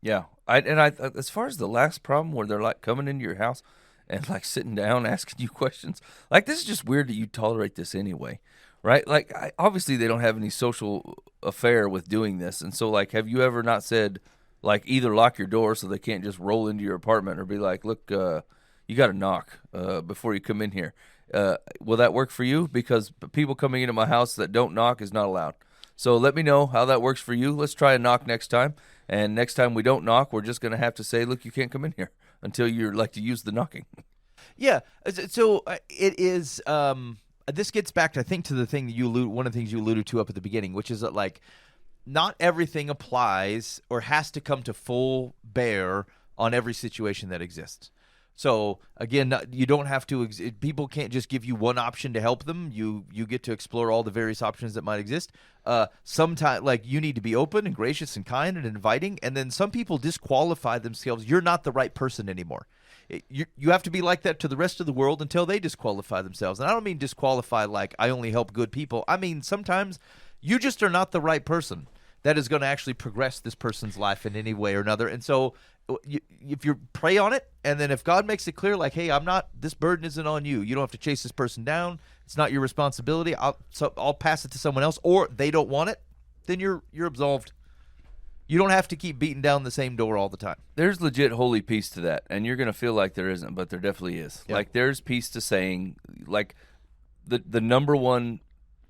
Yeah. As far as the last problem where they're like coming into your house and like sitting down asking you questions, like this is just weird that you tolerate this anyway, right? Like obviously they don't have any social affair with doing this, and so like have you ever not said like either lock your door so they can't just roll into your apartment, or be like, look, you got to knock before you come in here. Will that work for you? Because people coming into my house that don't knock is not allowed. So let me know how that works for you. Let's try a knock next time. And next time we don't knock, we're just going to have to say, look, you can't come in here until you're like to use the knocking. Yeah. So it is. This gets back, I think, to the thing that one of the things you alluded to up at the beginning, which is that like not everything applies or has to come to full bear on every situation that exists. So again, you don't have to. People can't just give you one option to help them. You get to explore all the various options that might exist. Sometimes, like you need to be open and gracious and kind and inviting. And then some people disqualify themselves. You're not the right person anymore. You have to be like that to the rest of the world until they disqualify themselves. And I don't mean disqualify like I only help good people. I mean sometimes you just are not the right person that is going to actually progress this person's life in any way or another. And so if you pray on it, and then if God makes it clear, like, hey, this burden isn't on you. You don't have to chase this person down. It's not your responsibility. I'll pass it to someone else, or they don't want it, then you're absolved. You don't have to keep beating down the same door all the time. There's legit holy peace to that, and you're going to feel like there isn't, but there definitely is. Yeah. Like there's peace to saying, like the number one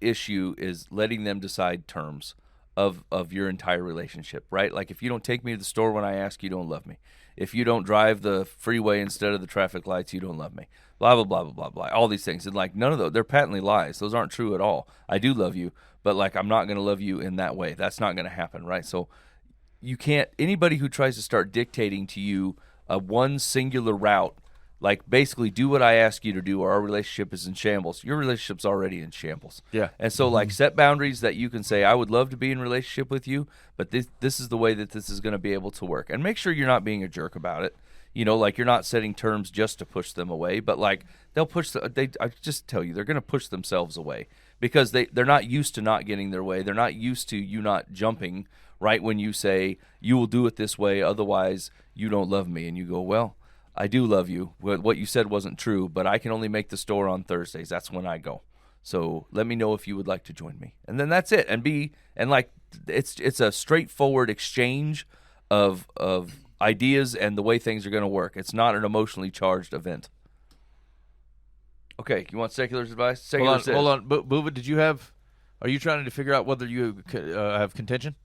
issue is letting them decide terms of your entire relationship, right? Like if you don't take me to the store when I ask, you don't love me. If you don't drive the freeway instead of the traffic lights, you don't love me. Blah, blah, blah, blah, blah, blah. All these things. And like none of those, they're patently lies. Those aren't true at all. I do love you, but like I'm not going to love you in that way. That's not going to happen, right? So you can't, anybody who tries to start dictating to you a one singular route, like basically do what I ask you to do or our relationship is in shambles. Your relationship's already in shambles. Yeah. And so like set boundaries that you can say, I would love to be in a relationship with you, but this is the way that this is going to be able to work. And make sure you're not being a jerk about it. You know, like you're not setting terms just to push them away, but like they'll I just tell you, they're going to push themselves away because they're not used to not getting their way. They're not used to you not jumping right when you say you will do it this way. Otherwise you don't love me. And you go, well, I do love you. What you said wasn't true, but I can only make the store on Thursdays. That's when I go. So let me know if you would like to join me. And then that's it. And like it's a straightforward exchange of ideas and the way things are going to work. It's not an emotionally charged event. Okay, you want secular's advice? Secular says, Hold on. Booba, are you trying to figure out whether you have contention?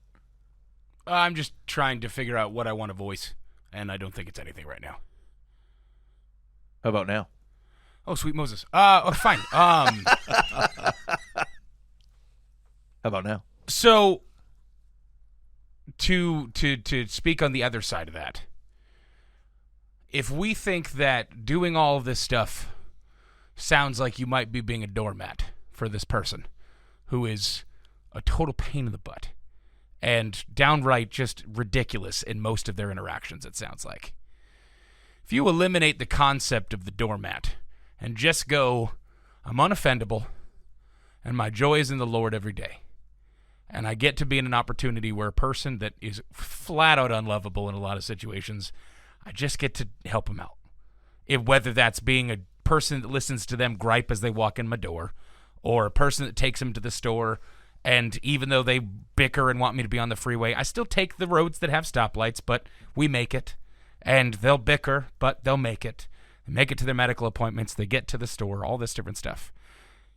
I'm just trying to figure out what I want to voice, and I don't think it's anything right now. How about now? Oh, sweet Moses. Fine. How about now? So, to speak on the other side of that, if we think that doing all of this stuff sounds like you might be being a doormat for this person who is a total pain in the butt and downright just ridiculous in most of their interactions, it sounds like. If you eliminate the concept of the doormat and just go, I'm unoffendable and my joy is in the Lord every day, and I get to be in an opportunity where a person that is flat out unlovable in a lot of situations, I just get to help them out. Whether that's being a person that listens to them gripe as they walk in my door, or a person that takes them to the store, and even though they bicker and want me to be on the freeway, I still take the roads that have stoplights, but we make it. And they'll bicker, but they'll make it. They make it to their medical appointments, they get to the store, all this different stuff.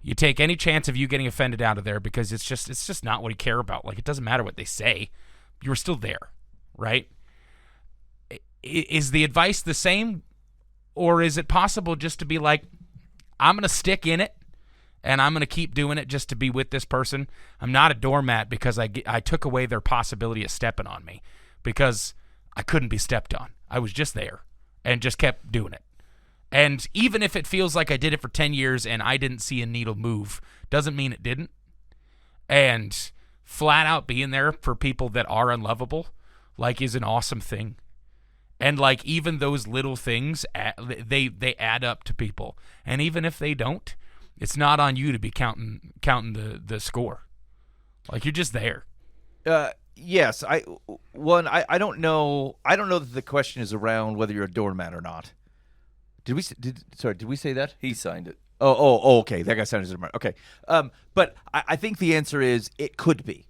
You take any chance of you getting offended out of there because it's just not what you care about. Like, it doesn't matter what they say. You were still there, right? Is the advice the same? Or is it possible just to be like, I'm going to stick in it and I'm going to keep doing it just to be with this person? I'm not a doormat because I took away their possibility of stepping on me because I couldn't be stepped on. I was just there and just kept doing it. And even if it feels like I did it for 10 years and I didn't see a needle move, doesn't mean it didn't. And flat out being there for people that are unlovable, like, is an awesome thing. And like, even those little things, they add up to people. And even if they don't, it's not on you to be counting the score. Like, you're just there. Yes, I don't know. I don't know that the question is around whether you're a doormat or not. Did we say that? he signed it. Oh, okay. That guy sounded smart. Okay. But I think the answer is it could be.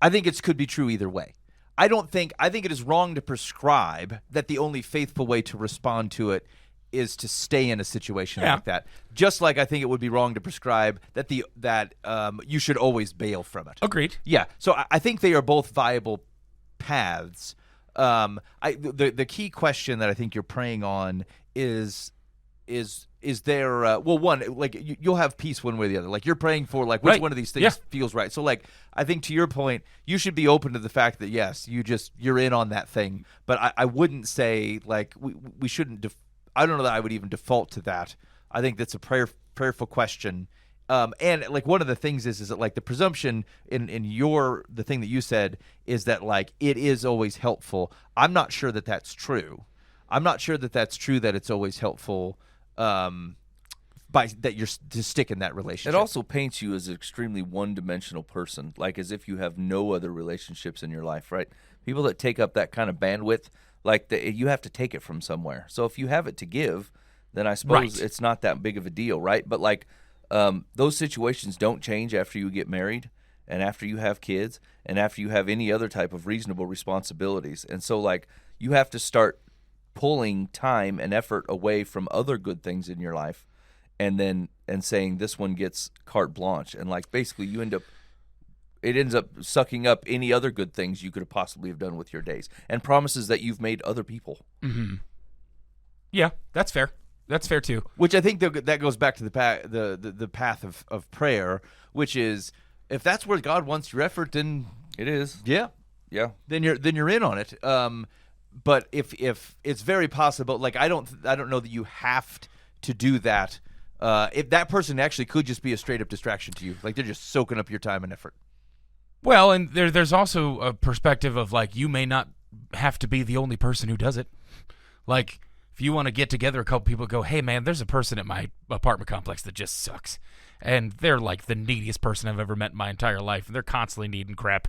I think it could be true either way. I think it is wrong to prescribe that the only faithful way to respond to it is to stay in a situation like that. Just like I think it would be wrong to prescribe that you should always bail from it. Agreed. Yeah. So I think they are both viable paths. The key question that I think you're preying on is there one, like, you'll have peace one way or the other. Like, you're praying for, like, which right. one of these things feels right. So, like, I think to your point, you should be open to the fact that yes, you're in on that thing. But I wouldn't say, like, we shouldn't. I don't know that I would even default to that. I think that's a prayerful question. And like, one of the things is that, like, the presumption in the thing that you said is that, like, it is always helpful. I'm not sure that that's true. I'm not sure that that's true, that it's always helpful by that you're to stick in that relationship. It also paints you as an extremely one-dimensional person, like as if you have no other relationships in your life, right? People that take up that kind of bandwidth, like, you have to take it from somewhere. So if you have it to give, then I suppose it's not that big of a deal, right? But, like, those situations don't change after you get married and after you have kids and after you have any other type of reasonable responsibilities. And so, like, you have to start pulling time and effort away from other good things in your life and saying this one gets carte blanche, and, like, basically it ends up sucking up any other good things you could have possibly have done with your days and promises that you've made other people. Mm-hmm. Yeah, that's fair. That's fair too. Which I think that goes back to the path of prayer, which is, if that's where God wants your effort, then It is. yeah. Then you're in on it. But if it's very possible, like, I don't know that you have to do that. If that person actually could just be a straight up distraction to you, like, they're just soaking up your time and effort. Well, and there's also a perspective of, like, you may not have to be the only person who does it. Like, if you want to get together a couple people, go, hey man, there's a person at my apartment complex that just sucks, and they're like the neediest person I've ever met in my entire life, and they're constantly needing crap.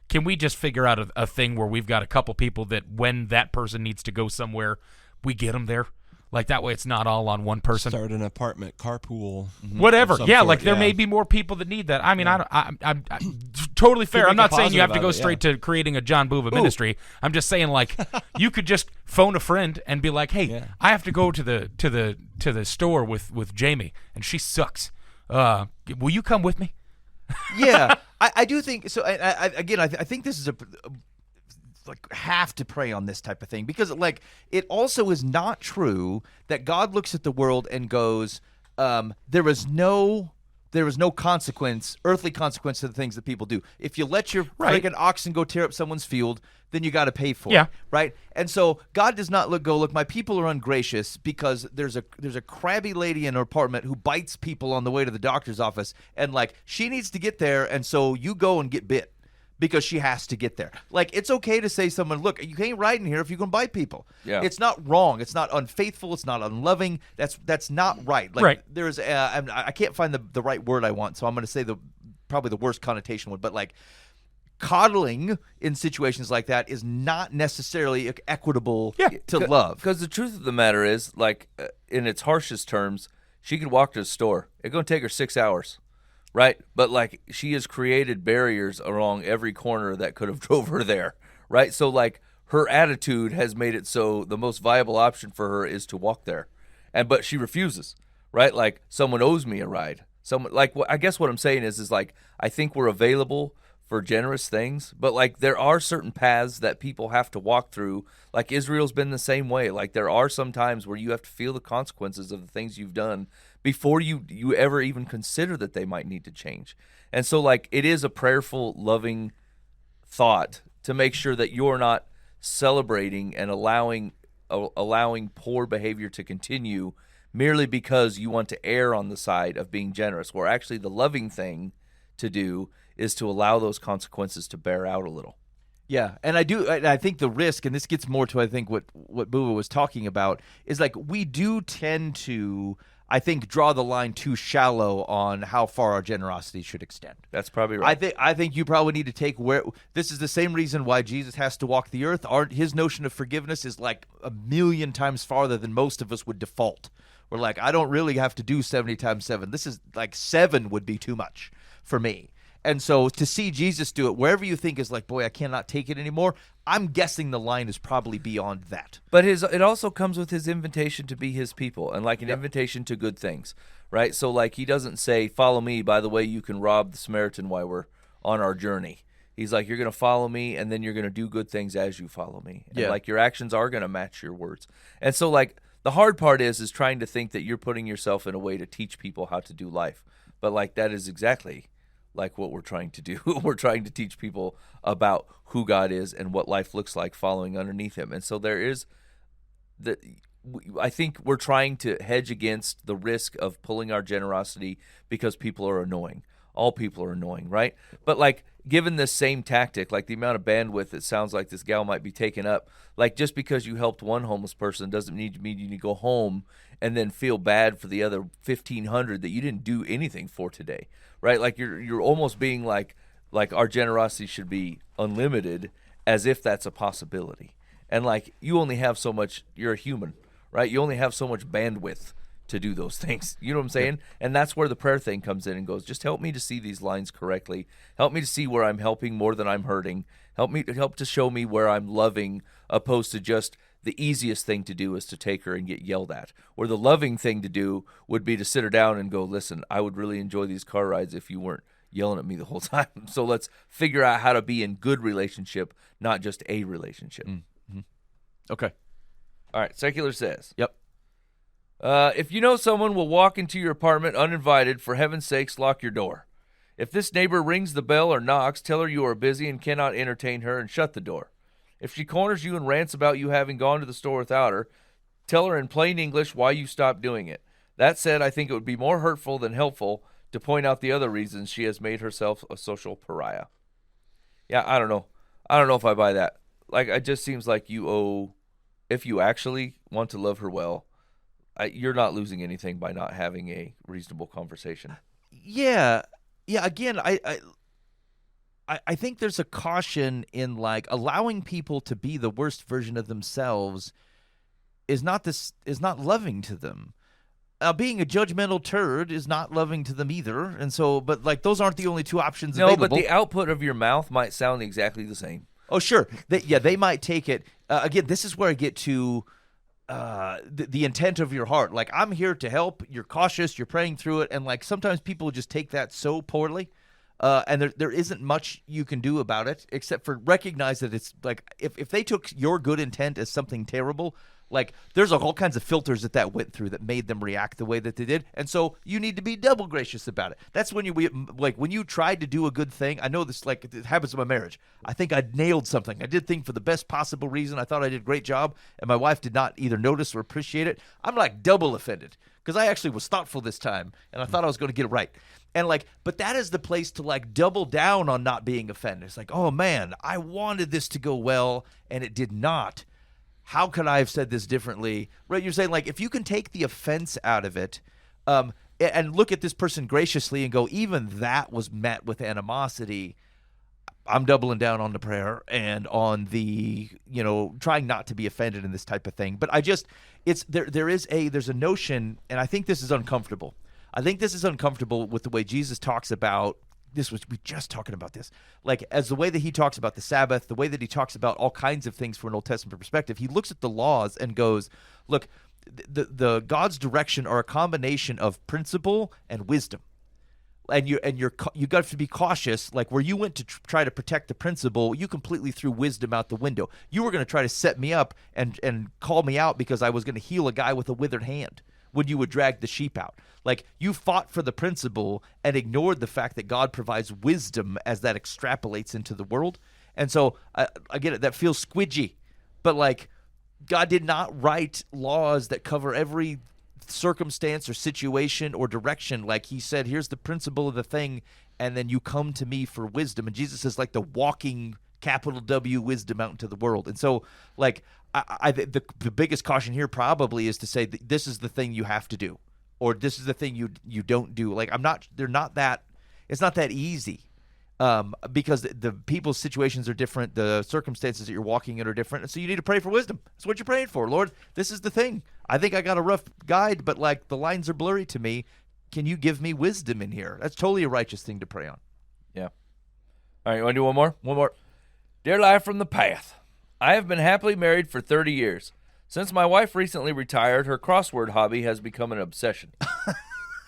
Can we just figure out a thing where we've got a couple people that when that person needs to go somewhere, we get them there? Like that way it's not all on one person. Start an apartment carpool. Whatever. of some Yeah, sort, like there yeah. may be more people that need that. I mean, I'm totally fair. make I'm not a saying you have to positive go out of it, straight to creating a John Bova ministry. I'm just saying like you could just phone a friend and be like, "Hey, I have to go to the store with Jamie and she sucks. Will you come with me?" Yeah, I do think so. I think this is like have to pray on this type of thing because like it also is not true that God looks at the world and goes, there is no consequence, earthly consequence to the things that people do. If you let your friggin' oxen go tear up someone's field, then you got to pay for it, right? And so God does not look, my people are ungracious because there's a crabby lady in her apartment who bites people on the way to the doctor's office, and like she needs to get there, and so you go and get bit because she has to get there. Like it's okay to say to someone, look, you can't ride in here if you're going to bite people. Yeah. It's not wrong. It's not unfaithful. It's not unloving. That's not right. Like there's I can't find the right word I want, so I'm going to say probably the worst connotation one, but like coddling in situations like that is not necessarily equitable to love. Because the truth of the matter is, like in its harshest terms, she could walk to the store. It's going to take her 6 hours. Right, but like she has created barriers along every corner that could have drove her there. Right, so like her attitude has made it so the most viable option for her is to walk there, but she refuses. Right, like someone owes me a ride. Someone like I guess what I'm saying is like I think we're available for generous things, but like there are certain paths that people have to walk through. Like Israel's been the same way. Like there are some times where you have to feel the consequences of the things you've done before you ever even consider that they might need to change. And so like it is a prayerful, loving thought to make sure that you're not celebrating and allowing poor behavior to continue merely because you want to err on the side of being generous, where actually the loving thing to do is to allow those consequences to bear out a little. Yeah, and I think the risk, and this gets more to I think what Buva was talking about, is like we do tend to, I think, draw the line too shallow on how far our generosity should extend. That's probably right. I think you probably need to take this is the same reason why Jesus has to walk the earth. His notion of forgiveness is like 1,000,000 times farther than most of us would default. We're like, I don't really have to do 70 times 7. This is like 7 would be too much for me. And so to see Jesus do it, wherever you think is like, boy, I cannot take it anymore, I'm guessing the line is probably beyond that. But it also comes with his invitation to be his people and like an invitation to good things, right? So like he doesn't say, follow me, by the way, you can rob the Samaritan while we're on our journey. He's like, you're going to follow me and then you're going to do good things as you follow me. And like your actions are going to match your words. And so like the hard part is trying to think that you're putting yourself in a way to teach people how to do life. But like that is exactly like what we're trying to do. We're trying to teach people about who God is and what life looks like following underneath him. And so there is I think we're trying to hedge against the risk of pulling our generosity because people are annoying. All people are annoying, right? But like given this same tactic, like the amount of bandwidth it sounds like this gal might be taking up, like just because you helped one homeless person doesn't mean you need to go home and then feel bad for the other 1,500 that you didn't do anything for today. Right, like you're almost being like our generosity should be unlimited, as if that's a possibility. And like you only have so much. You're a human, right? You only have so much bandwidth to do those things. You know what I'm saying? Yeah. And that's where the prayer thing comes in and goes, just help me to see these lines correctly. Help me to see where I'm helping more than I'm hurting. Help to show me where I'm loving, opposed to just the easiest thing to do is to take her and get yelled at. Or the loving thing to do would be to sit her down and go, listen, I would really enjoy these car rides if you weren't yelling at me the whole time. So let's figure out how to be in good relationship, not just a relationship. Mm-hmm. Okay. All right. Secular says. Yep. If you know someone will walk into your apartment uninvited, for heaven's sakes, lock your door. If this neighbor rings the bell or knocks, tell her you are busy and cannot entertain her and shut the door. If she corners you and rants about you having gone to the store without her, tell her in plain English why you stopped doing it. That said, I think it would be more hurtful than helpful to point out the other reasons she has made herself a social pariah. Yeah, I don't know. I don't know if I buy that. Like, it just seems like you owe, if you actually want to love her well, you're not losing anything by not having a reasonable conversation. Yeah. Again, I think there's a caution in like allowing people to be the worst version of themselves is not loving to them. Being a judgmental turd is not loving to them either. And so, but like those aren't the only two options available. No, but the output of your mouth might sound exactly the same. Oh, sure. They might take it. Again, this is where I get to the intent of your heart. Like, I'm here to help. You're cautious. You're praying through it. And like sometimes people just take that so poorly. And there isn't much you can do about it except for recognize that it's like if they took your good intent as something terrible, like there's all kinds of filters that went through that made them react the way that they did. And so you need to be double gracious about it. That's when when you tried to do a good thing. I know this, like, it happens in my marriage. I think I nailed something. I did things for the best possible reason. I thought I did a great job, and my wife did not either notice or appreciate it. I'm like double offended because I actually was thoughtful this time, and I thought I was going to get it right. And like, but that is the place to like double down on not being offended. It's like, oh man, I wanted this to go well, and it did not. How could I have said this differently? Right? You're saying, like, if you can take the offense out of it, and look at this person graciously and go, even that was met with animosity, I'm doubling down on the prayer and on the, trying not to be offended in this type of thing. But there's a notion, and I think this is uncomfortable. I think this is uncomfortable with the way Jesus talks about this. We just talking about this, like, as the way that he talks about the Sabbath, the way that he talks about all kinds of things from an Old Testament perspective. He looks at the laws and goes, look, the God's direction are a combination of principle and wisdom. And you got to be cautious. Like, where you went to try to protect the principle, you completely threw wisdom out the window. You were going to try to set me up and call me out because I was going to heal a guy with a withered hand when you would drag the sheep out. Like, you fought for the principle and ignored the fact that God provides wisdom as that extrapolates into the world. And so I get it. That feels squidgy, but like, God did not write laws that cover every circumstance or situation or direction. Like, he said, here's the principle of the thing, and then you come to me for wisdom. And Jesus is like the walking capital W wisdom out into the world. And so, like, the biggest caution here probably is to say that this is the thing you have to do, or this is the thing you don't do. Like, it's not that easy. Because the people's situations are different, the circumstances that you're walking in are different, and so you need to pray for wisdom. That's what you're praying for. Lord, this is the thing. I think I got a rough guide, but like, the lines are blurry to me. Can you give me wisdom in here? That's totally a righteous thing to pray on. Yeah. All right, you want to do one more? One more. Dear Life from the Path, I have been happily married for 30 years. Since my wife recently retired, her crossword hobby has become an obsession.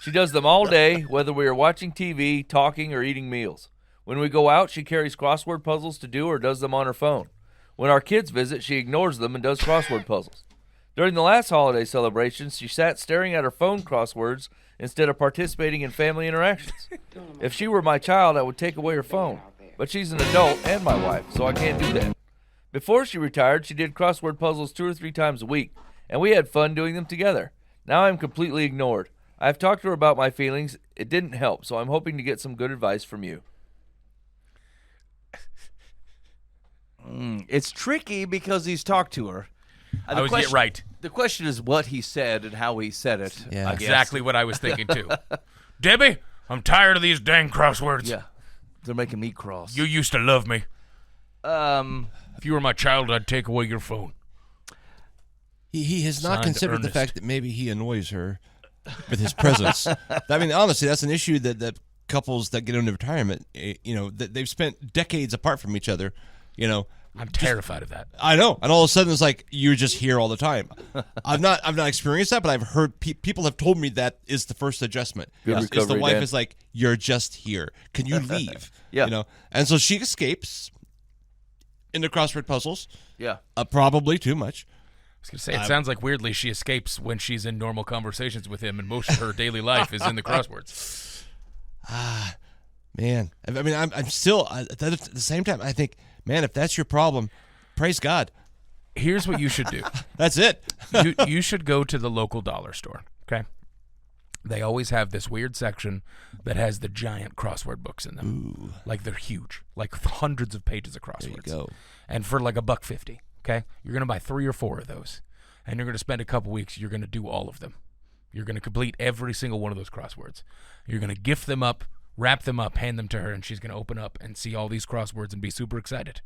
She does them all day, whether we are watching TV, talking, or eating meals. When we go out, she carries crossword puzzles to do or does them on her phone. When our kids visit, she ignores them and does crossword puzzles. During the last holiday celebrations, she sat staring at her phone crosswords instead of participating in family interactions. If she were my child, I would take away her phone. But she's an adult and my wife, so I can't do that. Before she retired, she did crossword puzzles 2 or 3 times a week, and we had fun doing them together. Now I'm completely ignored. I've talked to her about my feelings. It didn't help, so I'm hoping to get some good advice from you. It's tricky because he's talked to her. I was get right. The question is what he said and how he said it. Yeah. I guess. Exactly what I was thinking too. Debbie, I'm tired of these dang crosswords. Yeah, they're making me cross. You used to love me. If you were my child, I'd take away your phone. He has not Signed, considered Ernest. the fact that maybe he annoys her with his presence. I mean, honestly, that's an issue that couples that get into retirement, that they've spent decades apart from each other. I'm terrified of that. I know, and all of a sudden it's like you're just here all the time. I've not experienced that, but I've heard people have told me that is the first adjustment. Good Is the recovery, wife Dan. is like, you're just here. Can you leave? Yeah. And so she escapes into crossword puzzles. Yeah. Probably too much. I was going to say, it sounds like weirdly she escapes when she's in normal conversations with him, and most of her daily life is in the crosswords. Man, I mean, I'm still at the same time. I think, man, if that's your problem, praise God. Here's what you should do. That's it. You should go to the local dollar store, okay? They always have this weird section that has the giant crossword books in them. Ooh. Like, they're huge, like hundreds of pages of crosswords. There you go. And for like $1.50, okay? You're going to buy 3 or 4 of those, and you're going to spend a couple weeks. You're going to do all of them. You're going to complete every single one of those crosswords. You're going to gift them up, wrap them up, hand them to her, and she's going to open up and see all these crosswords and be super excited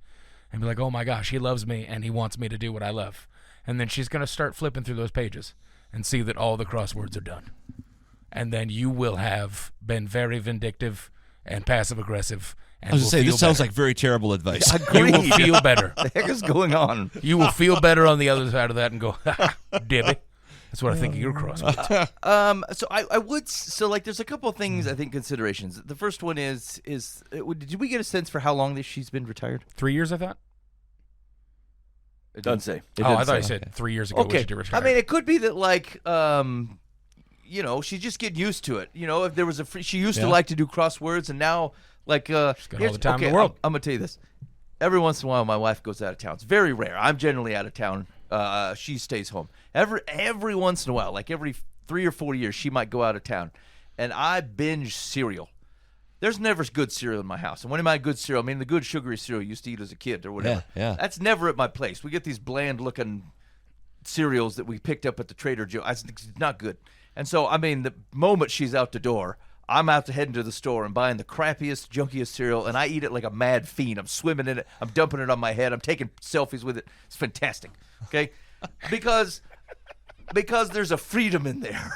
and be like, oh my gosh, he loves me and he wants me to do what I love. and then she's going to start flipping through those pages and see that all the crosswords are done. And then you will have been very vindictive and passive-aggressive. And I was will going to say, feel this sounds better. like very terrible advice. You will feel better. the heck is going on? You will feel better on the other side of that and go, ha, Dibby. That's what I think of your crosswords. So I would like. There's a couple of things I think considerations. The first one is did we get a sense for how long she's been retired? 3 years, I thought. It doesn't say. Oh, I thought you said 3 years ago. Okay. She did retire. I mean, it could be that like she's just getting used to it. If there was she used to like to do crosswords, and now like she's got all the time in the world. I'm gonna tell you this. Every once in a while, my wife goes out of town. It's very rare. I'm generally out of town. She stays home. Every once in a while, like every 3 or 4 years, she might go out of town, and I binge cereal. There's never good cereal in my house. And when I mean good cereal, I mean the good sugary cereal you used to eat as a kid or whatever. Yeah. That's never at my place. We get these bland-looking cereals that we picked up at the Trader Joe. It's not good. And so, I mean, the moment she's out the door, I'm out to heading to the store and buying the crappiest, junkiest cereal, and I eat it like a mad fiend. I'm swimming in it. I'm dumping it on my head. I'm taking selfies with it. It's fantastic. Okay? Because there's a freedom in there.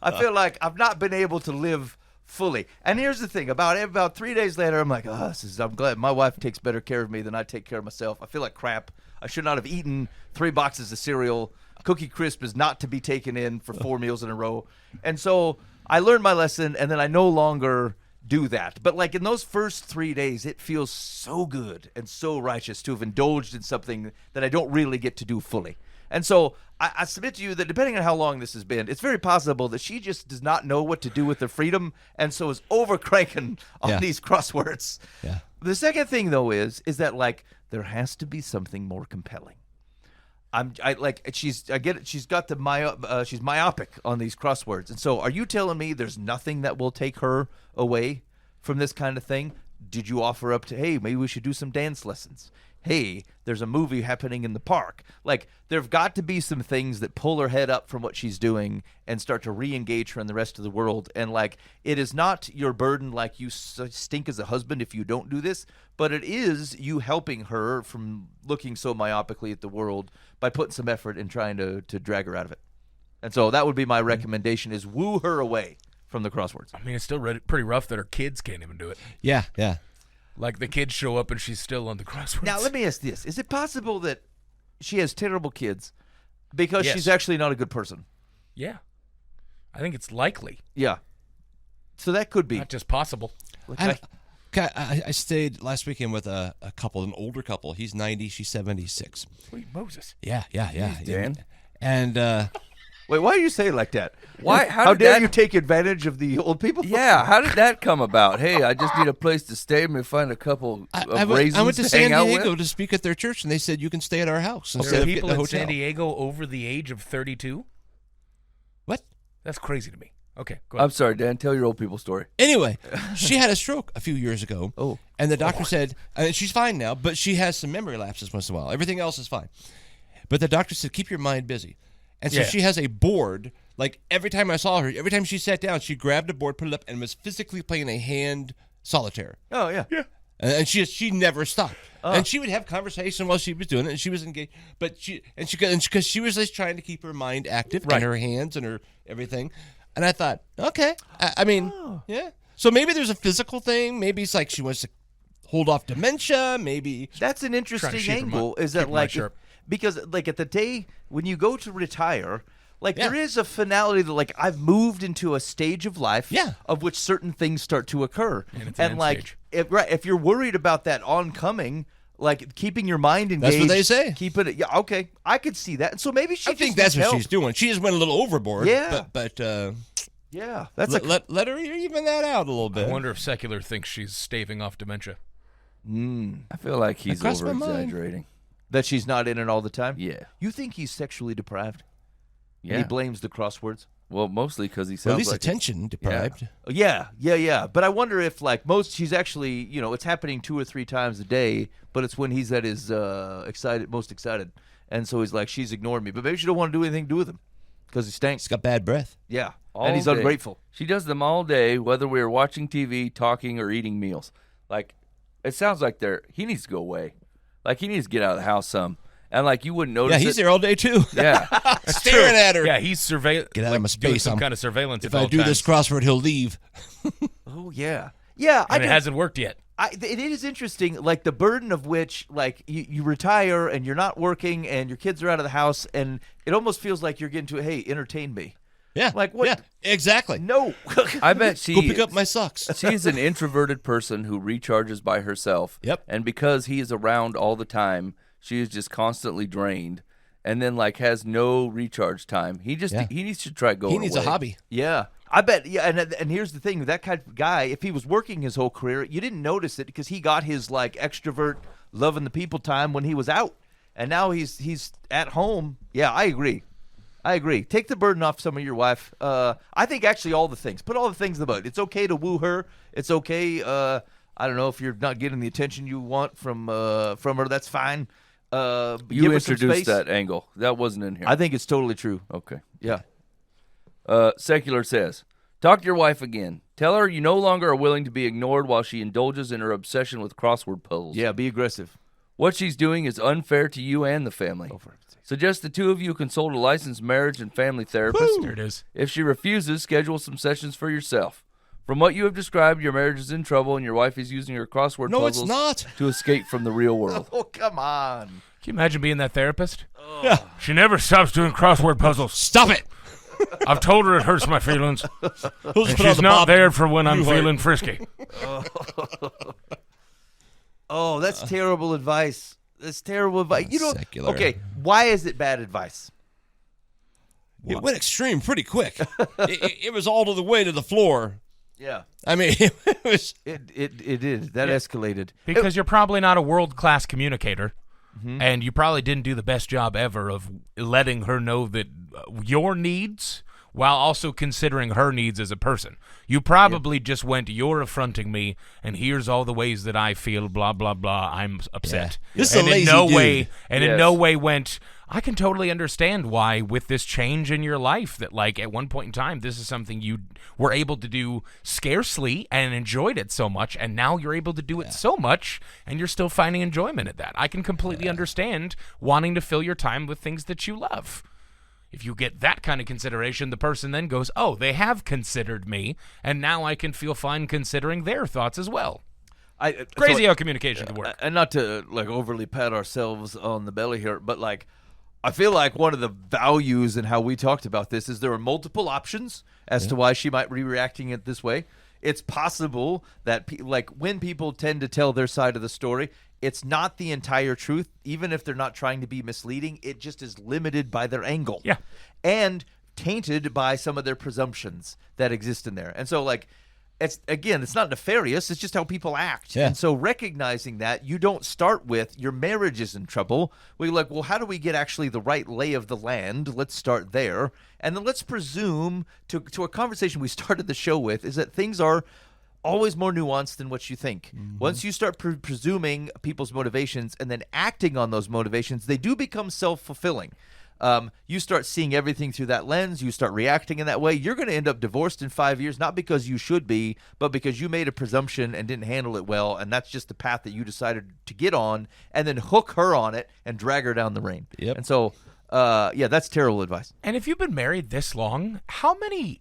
I feel like I've not been able to live fully. And here's the thing. About 3 days later, I'm like, I'm glad my wife takes better care of me than I take care of myself. I feel like crap. I should not have eaten 3 boxes of cereal. Cookie Crisp is not to be taken in for 4 meals in a row. And so I learned my lesson, and then I no longer do that. But like in those first 3 days, it feels so good and so righteous to have indulged in something that I don't really get to do fully. And so I submit to you that depending on how long this has been, it's very possible that she just does not know what to do with her freedom, and so is over cranking on these crosswords. Yeah. The second thing, though, is that like there has to be something more compelling. She's got the she's myopic on these crosswords, and so are you telling me there's nothing that will take her away from this kind of thing? Did you offer up to, hey, maybe we should do some dance lessons? Hey, there's a movie happening in the park. Like, there've got to be some things that pull her head up from what she's doing and start to re-engage her in the rest of the world. And, like, it is not your burden like you stink as a husband if you don't do this, but it is you helping her from looking so myopically at the world by putting some effort in trying to drag her out of it. And so that would be my recommendation is woo her away from the crosswords. I mean, it's still pretty rough that her kids can't even do it. Yeah. Like, the kids show up and she's still on the crosswords. Now, let me ask this. Is it possible that she has terrible kids because Yes. she's actually not a good person? Yeah. I think it's likely. Yeah. So that could be. Not just possible. I stayed last weekend with a couple, an older couple. He's 90, she's 76. Sweet Moses. Yeah. Dan. And Wait, why do you say it like that? Why? How dare you take advantage of the old people? Yeah, how did that come about? Hey, I just need a place to stay. Let me find a couple of raisins I went to hang San out Diego with. to speak at their church, and they said you can stay at our house There instead are of people getting a in hotel. San Diego over the age of 32? What? That's crazy to me. Okay, go ahead. I'm sorry, Dan. Tell your old people story. Anyway, she had a stroke a few years ago. Oh. And the doctor said, and she's fine now, but she has some memory lapses once in a while. Everything else is fine. But the doctor said, keep your mind busy. And so Yeah. she has a board. Like, every time I saw her, every time she sat down, she grabbed a board, put it up, and was physically playing a hand solitaire. Oh, yeah. Yeah. And she never stopped. And she would have conversation while she was doing it, and she was engaged. But because she was just trying to keep her mind active and her hands and her everything. And I thought, okay. I mean, yeah. So maybe there's a physical thing. Maybe it's like she wants to hold off dementia. Maybe. That's an Trying to interesting shape her angle. mind- Is keep that her like mind sharp. because like at the day when you go to retire, like Yeah. there is a finality that like I've moved into a stage of life Yeah. of which certain things start to occur. And it's an end like stage. if you're worried about that oncoming, like keeping your mind engaged. That's what they say. Keeping it. Yeah. Okay. I could see that. And so maybe she. I think just that's needs what help. she's doing. She just went a little overboard. Yeah. But Yeah. That's let her even that out a little bit. I wonder if Secular thinks she's staving off dementia. I feel like he's crossed my over mind. exaggerating. that she's not in it all the time. Yeah. You think he's sexually deprived? Yeah. And he blames the crosswords. Well, mostly because he sounds Well, at least like attention deprived. Yeah. But I wonder if, like, she's actually, it's happening 2 or 3 times a day, but it's when he's at his most excited. And so he's like, she's ignoring me. But maybe she don't want to do anything to do with him because he stinks. He's got bad breath. Yeah. all and he's day. ungrateful. She does them all day, whether we are watching TV, talking, or eating meals. Like, it sounds like he needs to go away. Like, he needs to get out of the house some and like you wouldn't notice. Yeah, he's there all day too. Yeah, Staring at her. Yeah, he's Get out of my space. doing some kind of surveillance. If at I all do this times. crossword, he'll leave. Oh yeah, yeah. And it hasn't worked yet. It is interesting, like the burden of which, like you retire and you're not working and your kids are out of the house, and it almost feels like you're getting to, hey, entertain me. Yeah. Like what? Yeah, exactly. No. I bet she. Go pick up my socks. She's an introverted person who recharges by herself. Yep. And because he is around all the time, she is just constantly drained, and then like has no recharge time. He needs to try going. He needs away. a hobby. Yeah. I bet. Yeah. And here's the thing: that kind of guy, if he was working his whole career, you didn't notice it because he got his like extrovert, loving the people time when he was out, and now he's at home. Yeah, I agree. Take the burden off some of your wife. I think actually all the things. Put all the things in the boat. It's okay to woo her. It's okay. I don't know if you're not getting the attention you want from her. That's fine. You give her some introduced space. that angle. That wasn't in here. I think it's totally true. Okay. Yeah. Secular says, talk to your wife again. Tell her you no longer are willing to be ignored while she indulges in her obsession with crossword puzzles. Yeah. Be aggressive. What she's doing is unfair to you and the family. Suggest the two of you consult a licensed marriage and family therapist. There it is. If she refuses, schedule some sessions for yourself. From what you have described, your marriage is in trouble and your wife is using her crossword No, it's puzzles not. to escape from the real world. Oh, come on. Can you imagine being that therapist? Yeah. She never stops doing crossword puzzles. Stop it. I've told her it hurts my feelings. Who's And put on she's the not Bob there for when I'm Newhart? feeling frisky. Oh, that's terrible advice. That's terrible advice. You know, Secular. okay, why is it bad advice? It went extreme pretty quick. it was all to the way to the floor. Yeah. I mean, it was. It did. That escalated. Because you're probably not a world-class communicator, and you probably didn't do the best job ever of letting her know that your needs while also considering her needs as a person. You probably just went, you're affronting me, and here's all the ways that I feel, blah, blah, blah, I'm upset. Yeah. This is and a lazy in no dude. way, and in Yes. no way went, I can totally understand why with this change in your life that, like, at one point in time, this is something you were able to do scarcely and enjoyed it so much, and now you're able to do it so much, and you're still finding enjoyment at that. I can completely understand wanting to fill your time with things that you love. If you get that kind of consideration, the person then goes, oh, they have considered me, and now I can feel fine considering their thoughts as well. Crazy how communication can work. And not to like overly pat ourselves on the belly here, but like I feel like one of the values in how we talked about this is there are multiple options as to why she might be reacting it this way. It's possible that like when people tend to tell their side of the story, it's not the entire truth, even if they're not trying to be misleading. It just is limited by their angle. Yeah. And tainted by some of their presumptions that exist in there. And so like it's not nefarious, it's just how people act. Yeah. And so recognizing that, you don't start with your marriage is in trouble. We're like, well, how do we get actually the right lay of the land? Let's start there. And then let's presume to a conversation we started the show with is that things are always more nuanced than what you think. Once you start presuming people's motivations and then acting on those motivations, they do become self-fulfilling. You start seeing everything through that lens. You start reacting in that way. You're going to end up divorced in 5 years, not because you should be, but because you made a presumption and didn't handle it well. And that's just the path that you decided to get on and then hook her on it and drag her down the rain. Yep. And so, yeah, that's terrible advice. And if you've been married this long, how many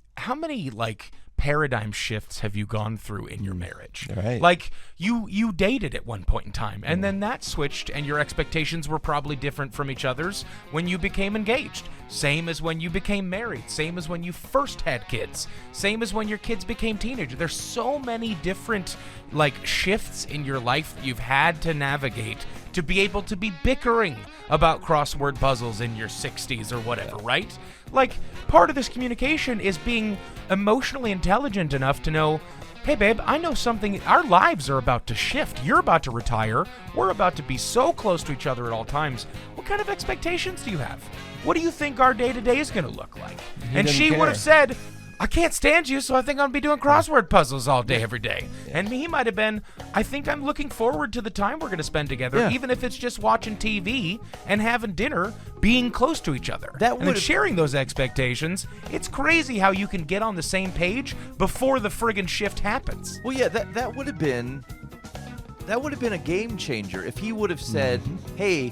like paradigm shifts have you gone through in your marriage? Right. Like you dated at one point in time, and then that switched, and your expectations were probably different from each other's when you became engaged. Same as when you became married. Same as when you first had kids. Same as when your kids became teenagers. There's so many different like shifts in your life you've had to navigate to be able to be bickering about crossword puzzles in your 60s or whatever, right? Like, part of this communication is being emotionally intelligent enough to know, hey, babe, I know something. Our lives are about to shift. You're about to retire. We're about to be so close to each other at all times. What kind of expectations do you have? What do you think our day-to-day is going to look like? And doesn't she would care. have said, I can't stand you, so I think I'm going to be doing crossword puzzles all day, every day. And he might have been, I think I'm looking forward to the time we're going to spend together, Yeah. even if it's just watching TV and having dinner, being close to each other. That and then would've- sharing those expectations. It's crazy how you can get on the same page before the friggin' shift happens. Well, yeah, that would have been a game changer if he would have said, "Hey,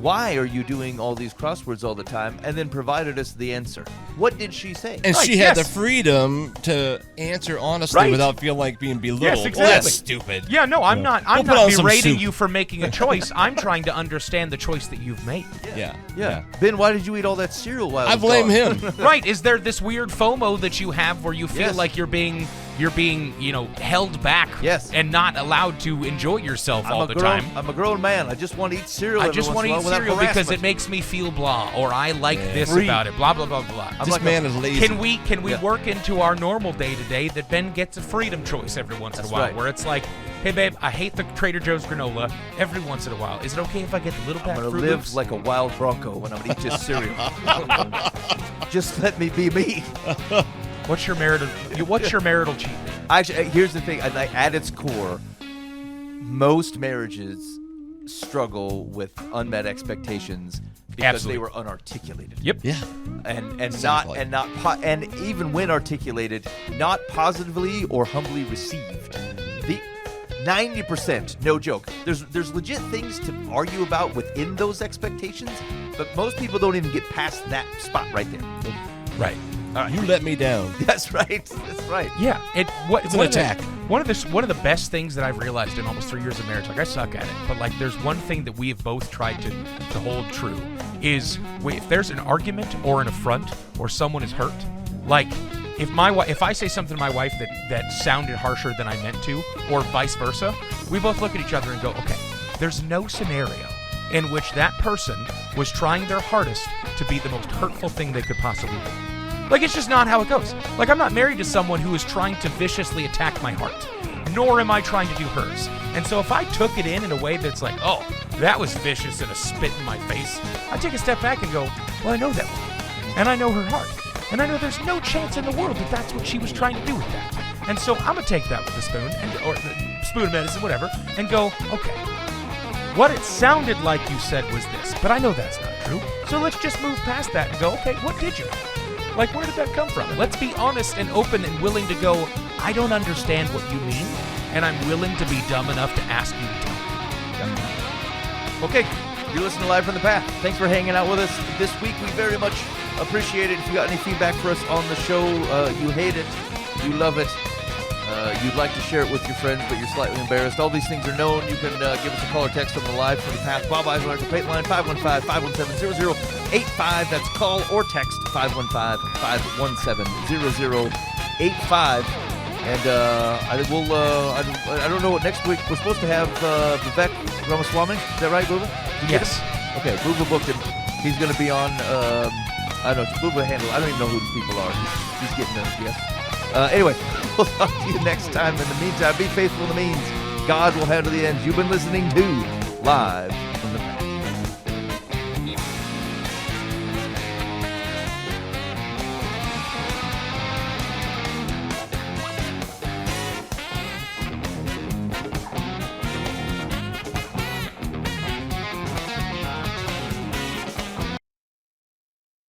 why are you doing all these crosswords all the time? And then provided us the answer. What did she say? And Right, she had yes. the freedom to answer honestly Right. without feeling like being belittled. Yes, Well, exactly. that's stupid. Yeah, no, I'm not. I'm We'll put not on some berating soup. you for making a choice. I'm trying to understand the choice that you've made. Yeah. Yeah. Ben, why did you eat all that cereal while I was blame gone? him. Right? Is there this weird FOMO that you have where you feel Yes. like you're being held back Yes. and not allowed to enjoy yourself all the time? I'm a grown man. I just want to eat cereal. I every just once want in to a eat while without cereal because it harassment. makes me feel blah, or I like this Free. about it. Blah blah blah blah. I'm This like man is lazy. Can we Yeah. work into our normal day to day that Ben gets a freedom choice every once in a That's while, right. where it's like, hey babe, I hate the Trader Joe's granola. Every once in a while, is it okay if I get the little I'm pack gonna Fruit live Loops? like a wild bronco when I'm gonna eat just cereal. Just let me be me. What's your marital cheat day? Actually, here's the thing. At its core, most marriages struggle with unmet expectations because Absolutely. they were unarticulated. Yep. Yeah. And Exactly. and even when articulated, not positively or humbly received. The 90%, no joke. There's legit things to argue about within those expectations, but most people don't even get past that spot right there. Right. You let me down. That's right. That's right. Yeah, It's an one of the- attack. One of the best things that I've realized in almost 3 years of marriage, like I suck at it, but like there's one thing that we have both tried to hold true is if there's an argument or an affront or someone is hurt, like if I say something to my wife that sounded harsher than I meant to, or vice versa, we both look at each other and go, okay, there's no scenario in which that person was trying their hardest to be the most hurtful thing they could possibly be. Like, it's just not how it goes. Like, I'm not married to someone who is trying to viciously attack my heart, nor am I trying to do hers. And so if I took it in a way that's like, oh, that was vicious and a spit in my face, I take a step back and go, well, I know that woman, and I know her heart, and I know there's no chance in the world that that's what she was trying to do with that. And so I'm going to take that with a spoon, or the spoon of medicine, whatever, and go, okay, what it sounded like you said was this, but I know that's not true. So let's just move past that and go, okay, what did you mean? Like, where did that come from? Let's be honest and open and willing to go, I don't understand what you mean, and I'm willing to be dumb enough to ask you to tell me. Okay, you're listening to Live from the Path. Thanks for hanging out with us this week. We very much appreciate it. If you got any feedback for us on the show, you hate it, you love it, you'd like to share it with your friends, but you're slightly embarrassed, all these things are known. You can give us a call or text on the Live from the Path Bob Eisler complaint line 515-517-0085. That's call or text 515-517-0085. And I don't know what next week we're supposed to have. Vivek Ramaswamy, is that right, Booba? Yes. Okay, Booba booked him. He's going to be on. I don't know. Booba handle. I don't even know who these people are. He's getting them. Yes. Anyway, we'll talk to you next time. In the meantime, be faithful in the means. God will handle the ends. You've been listening to Live from the Path.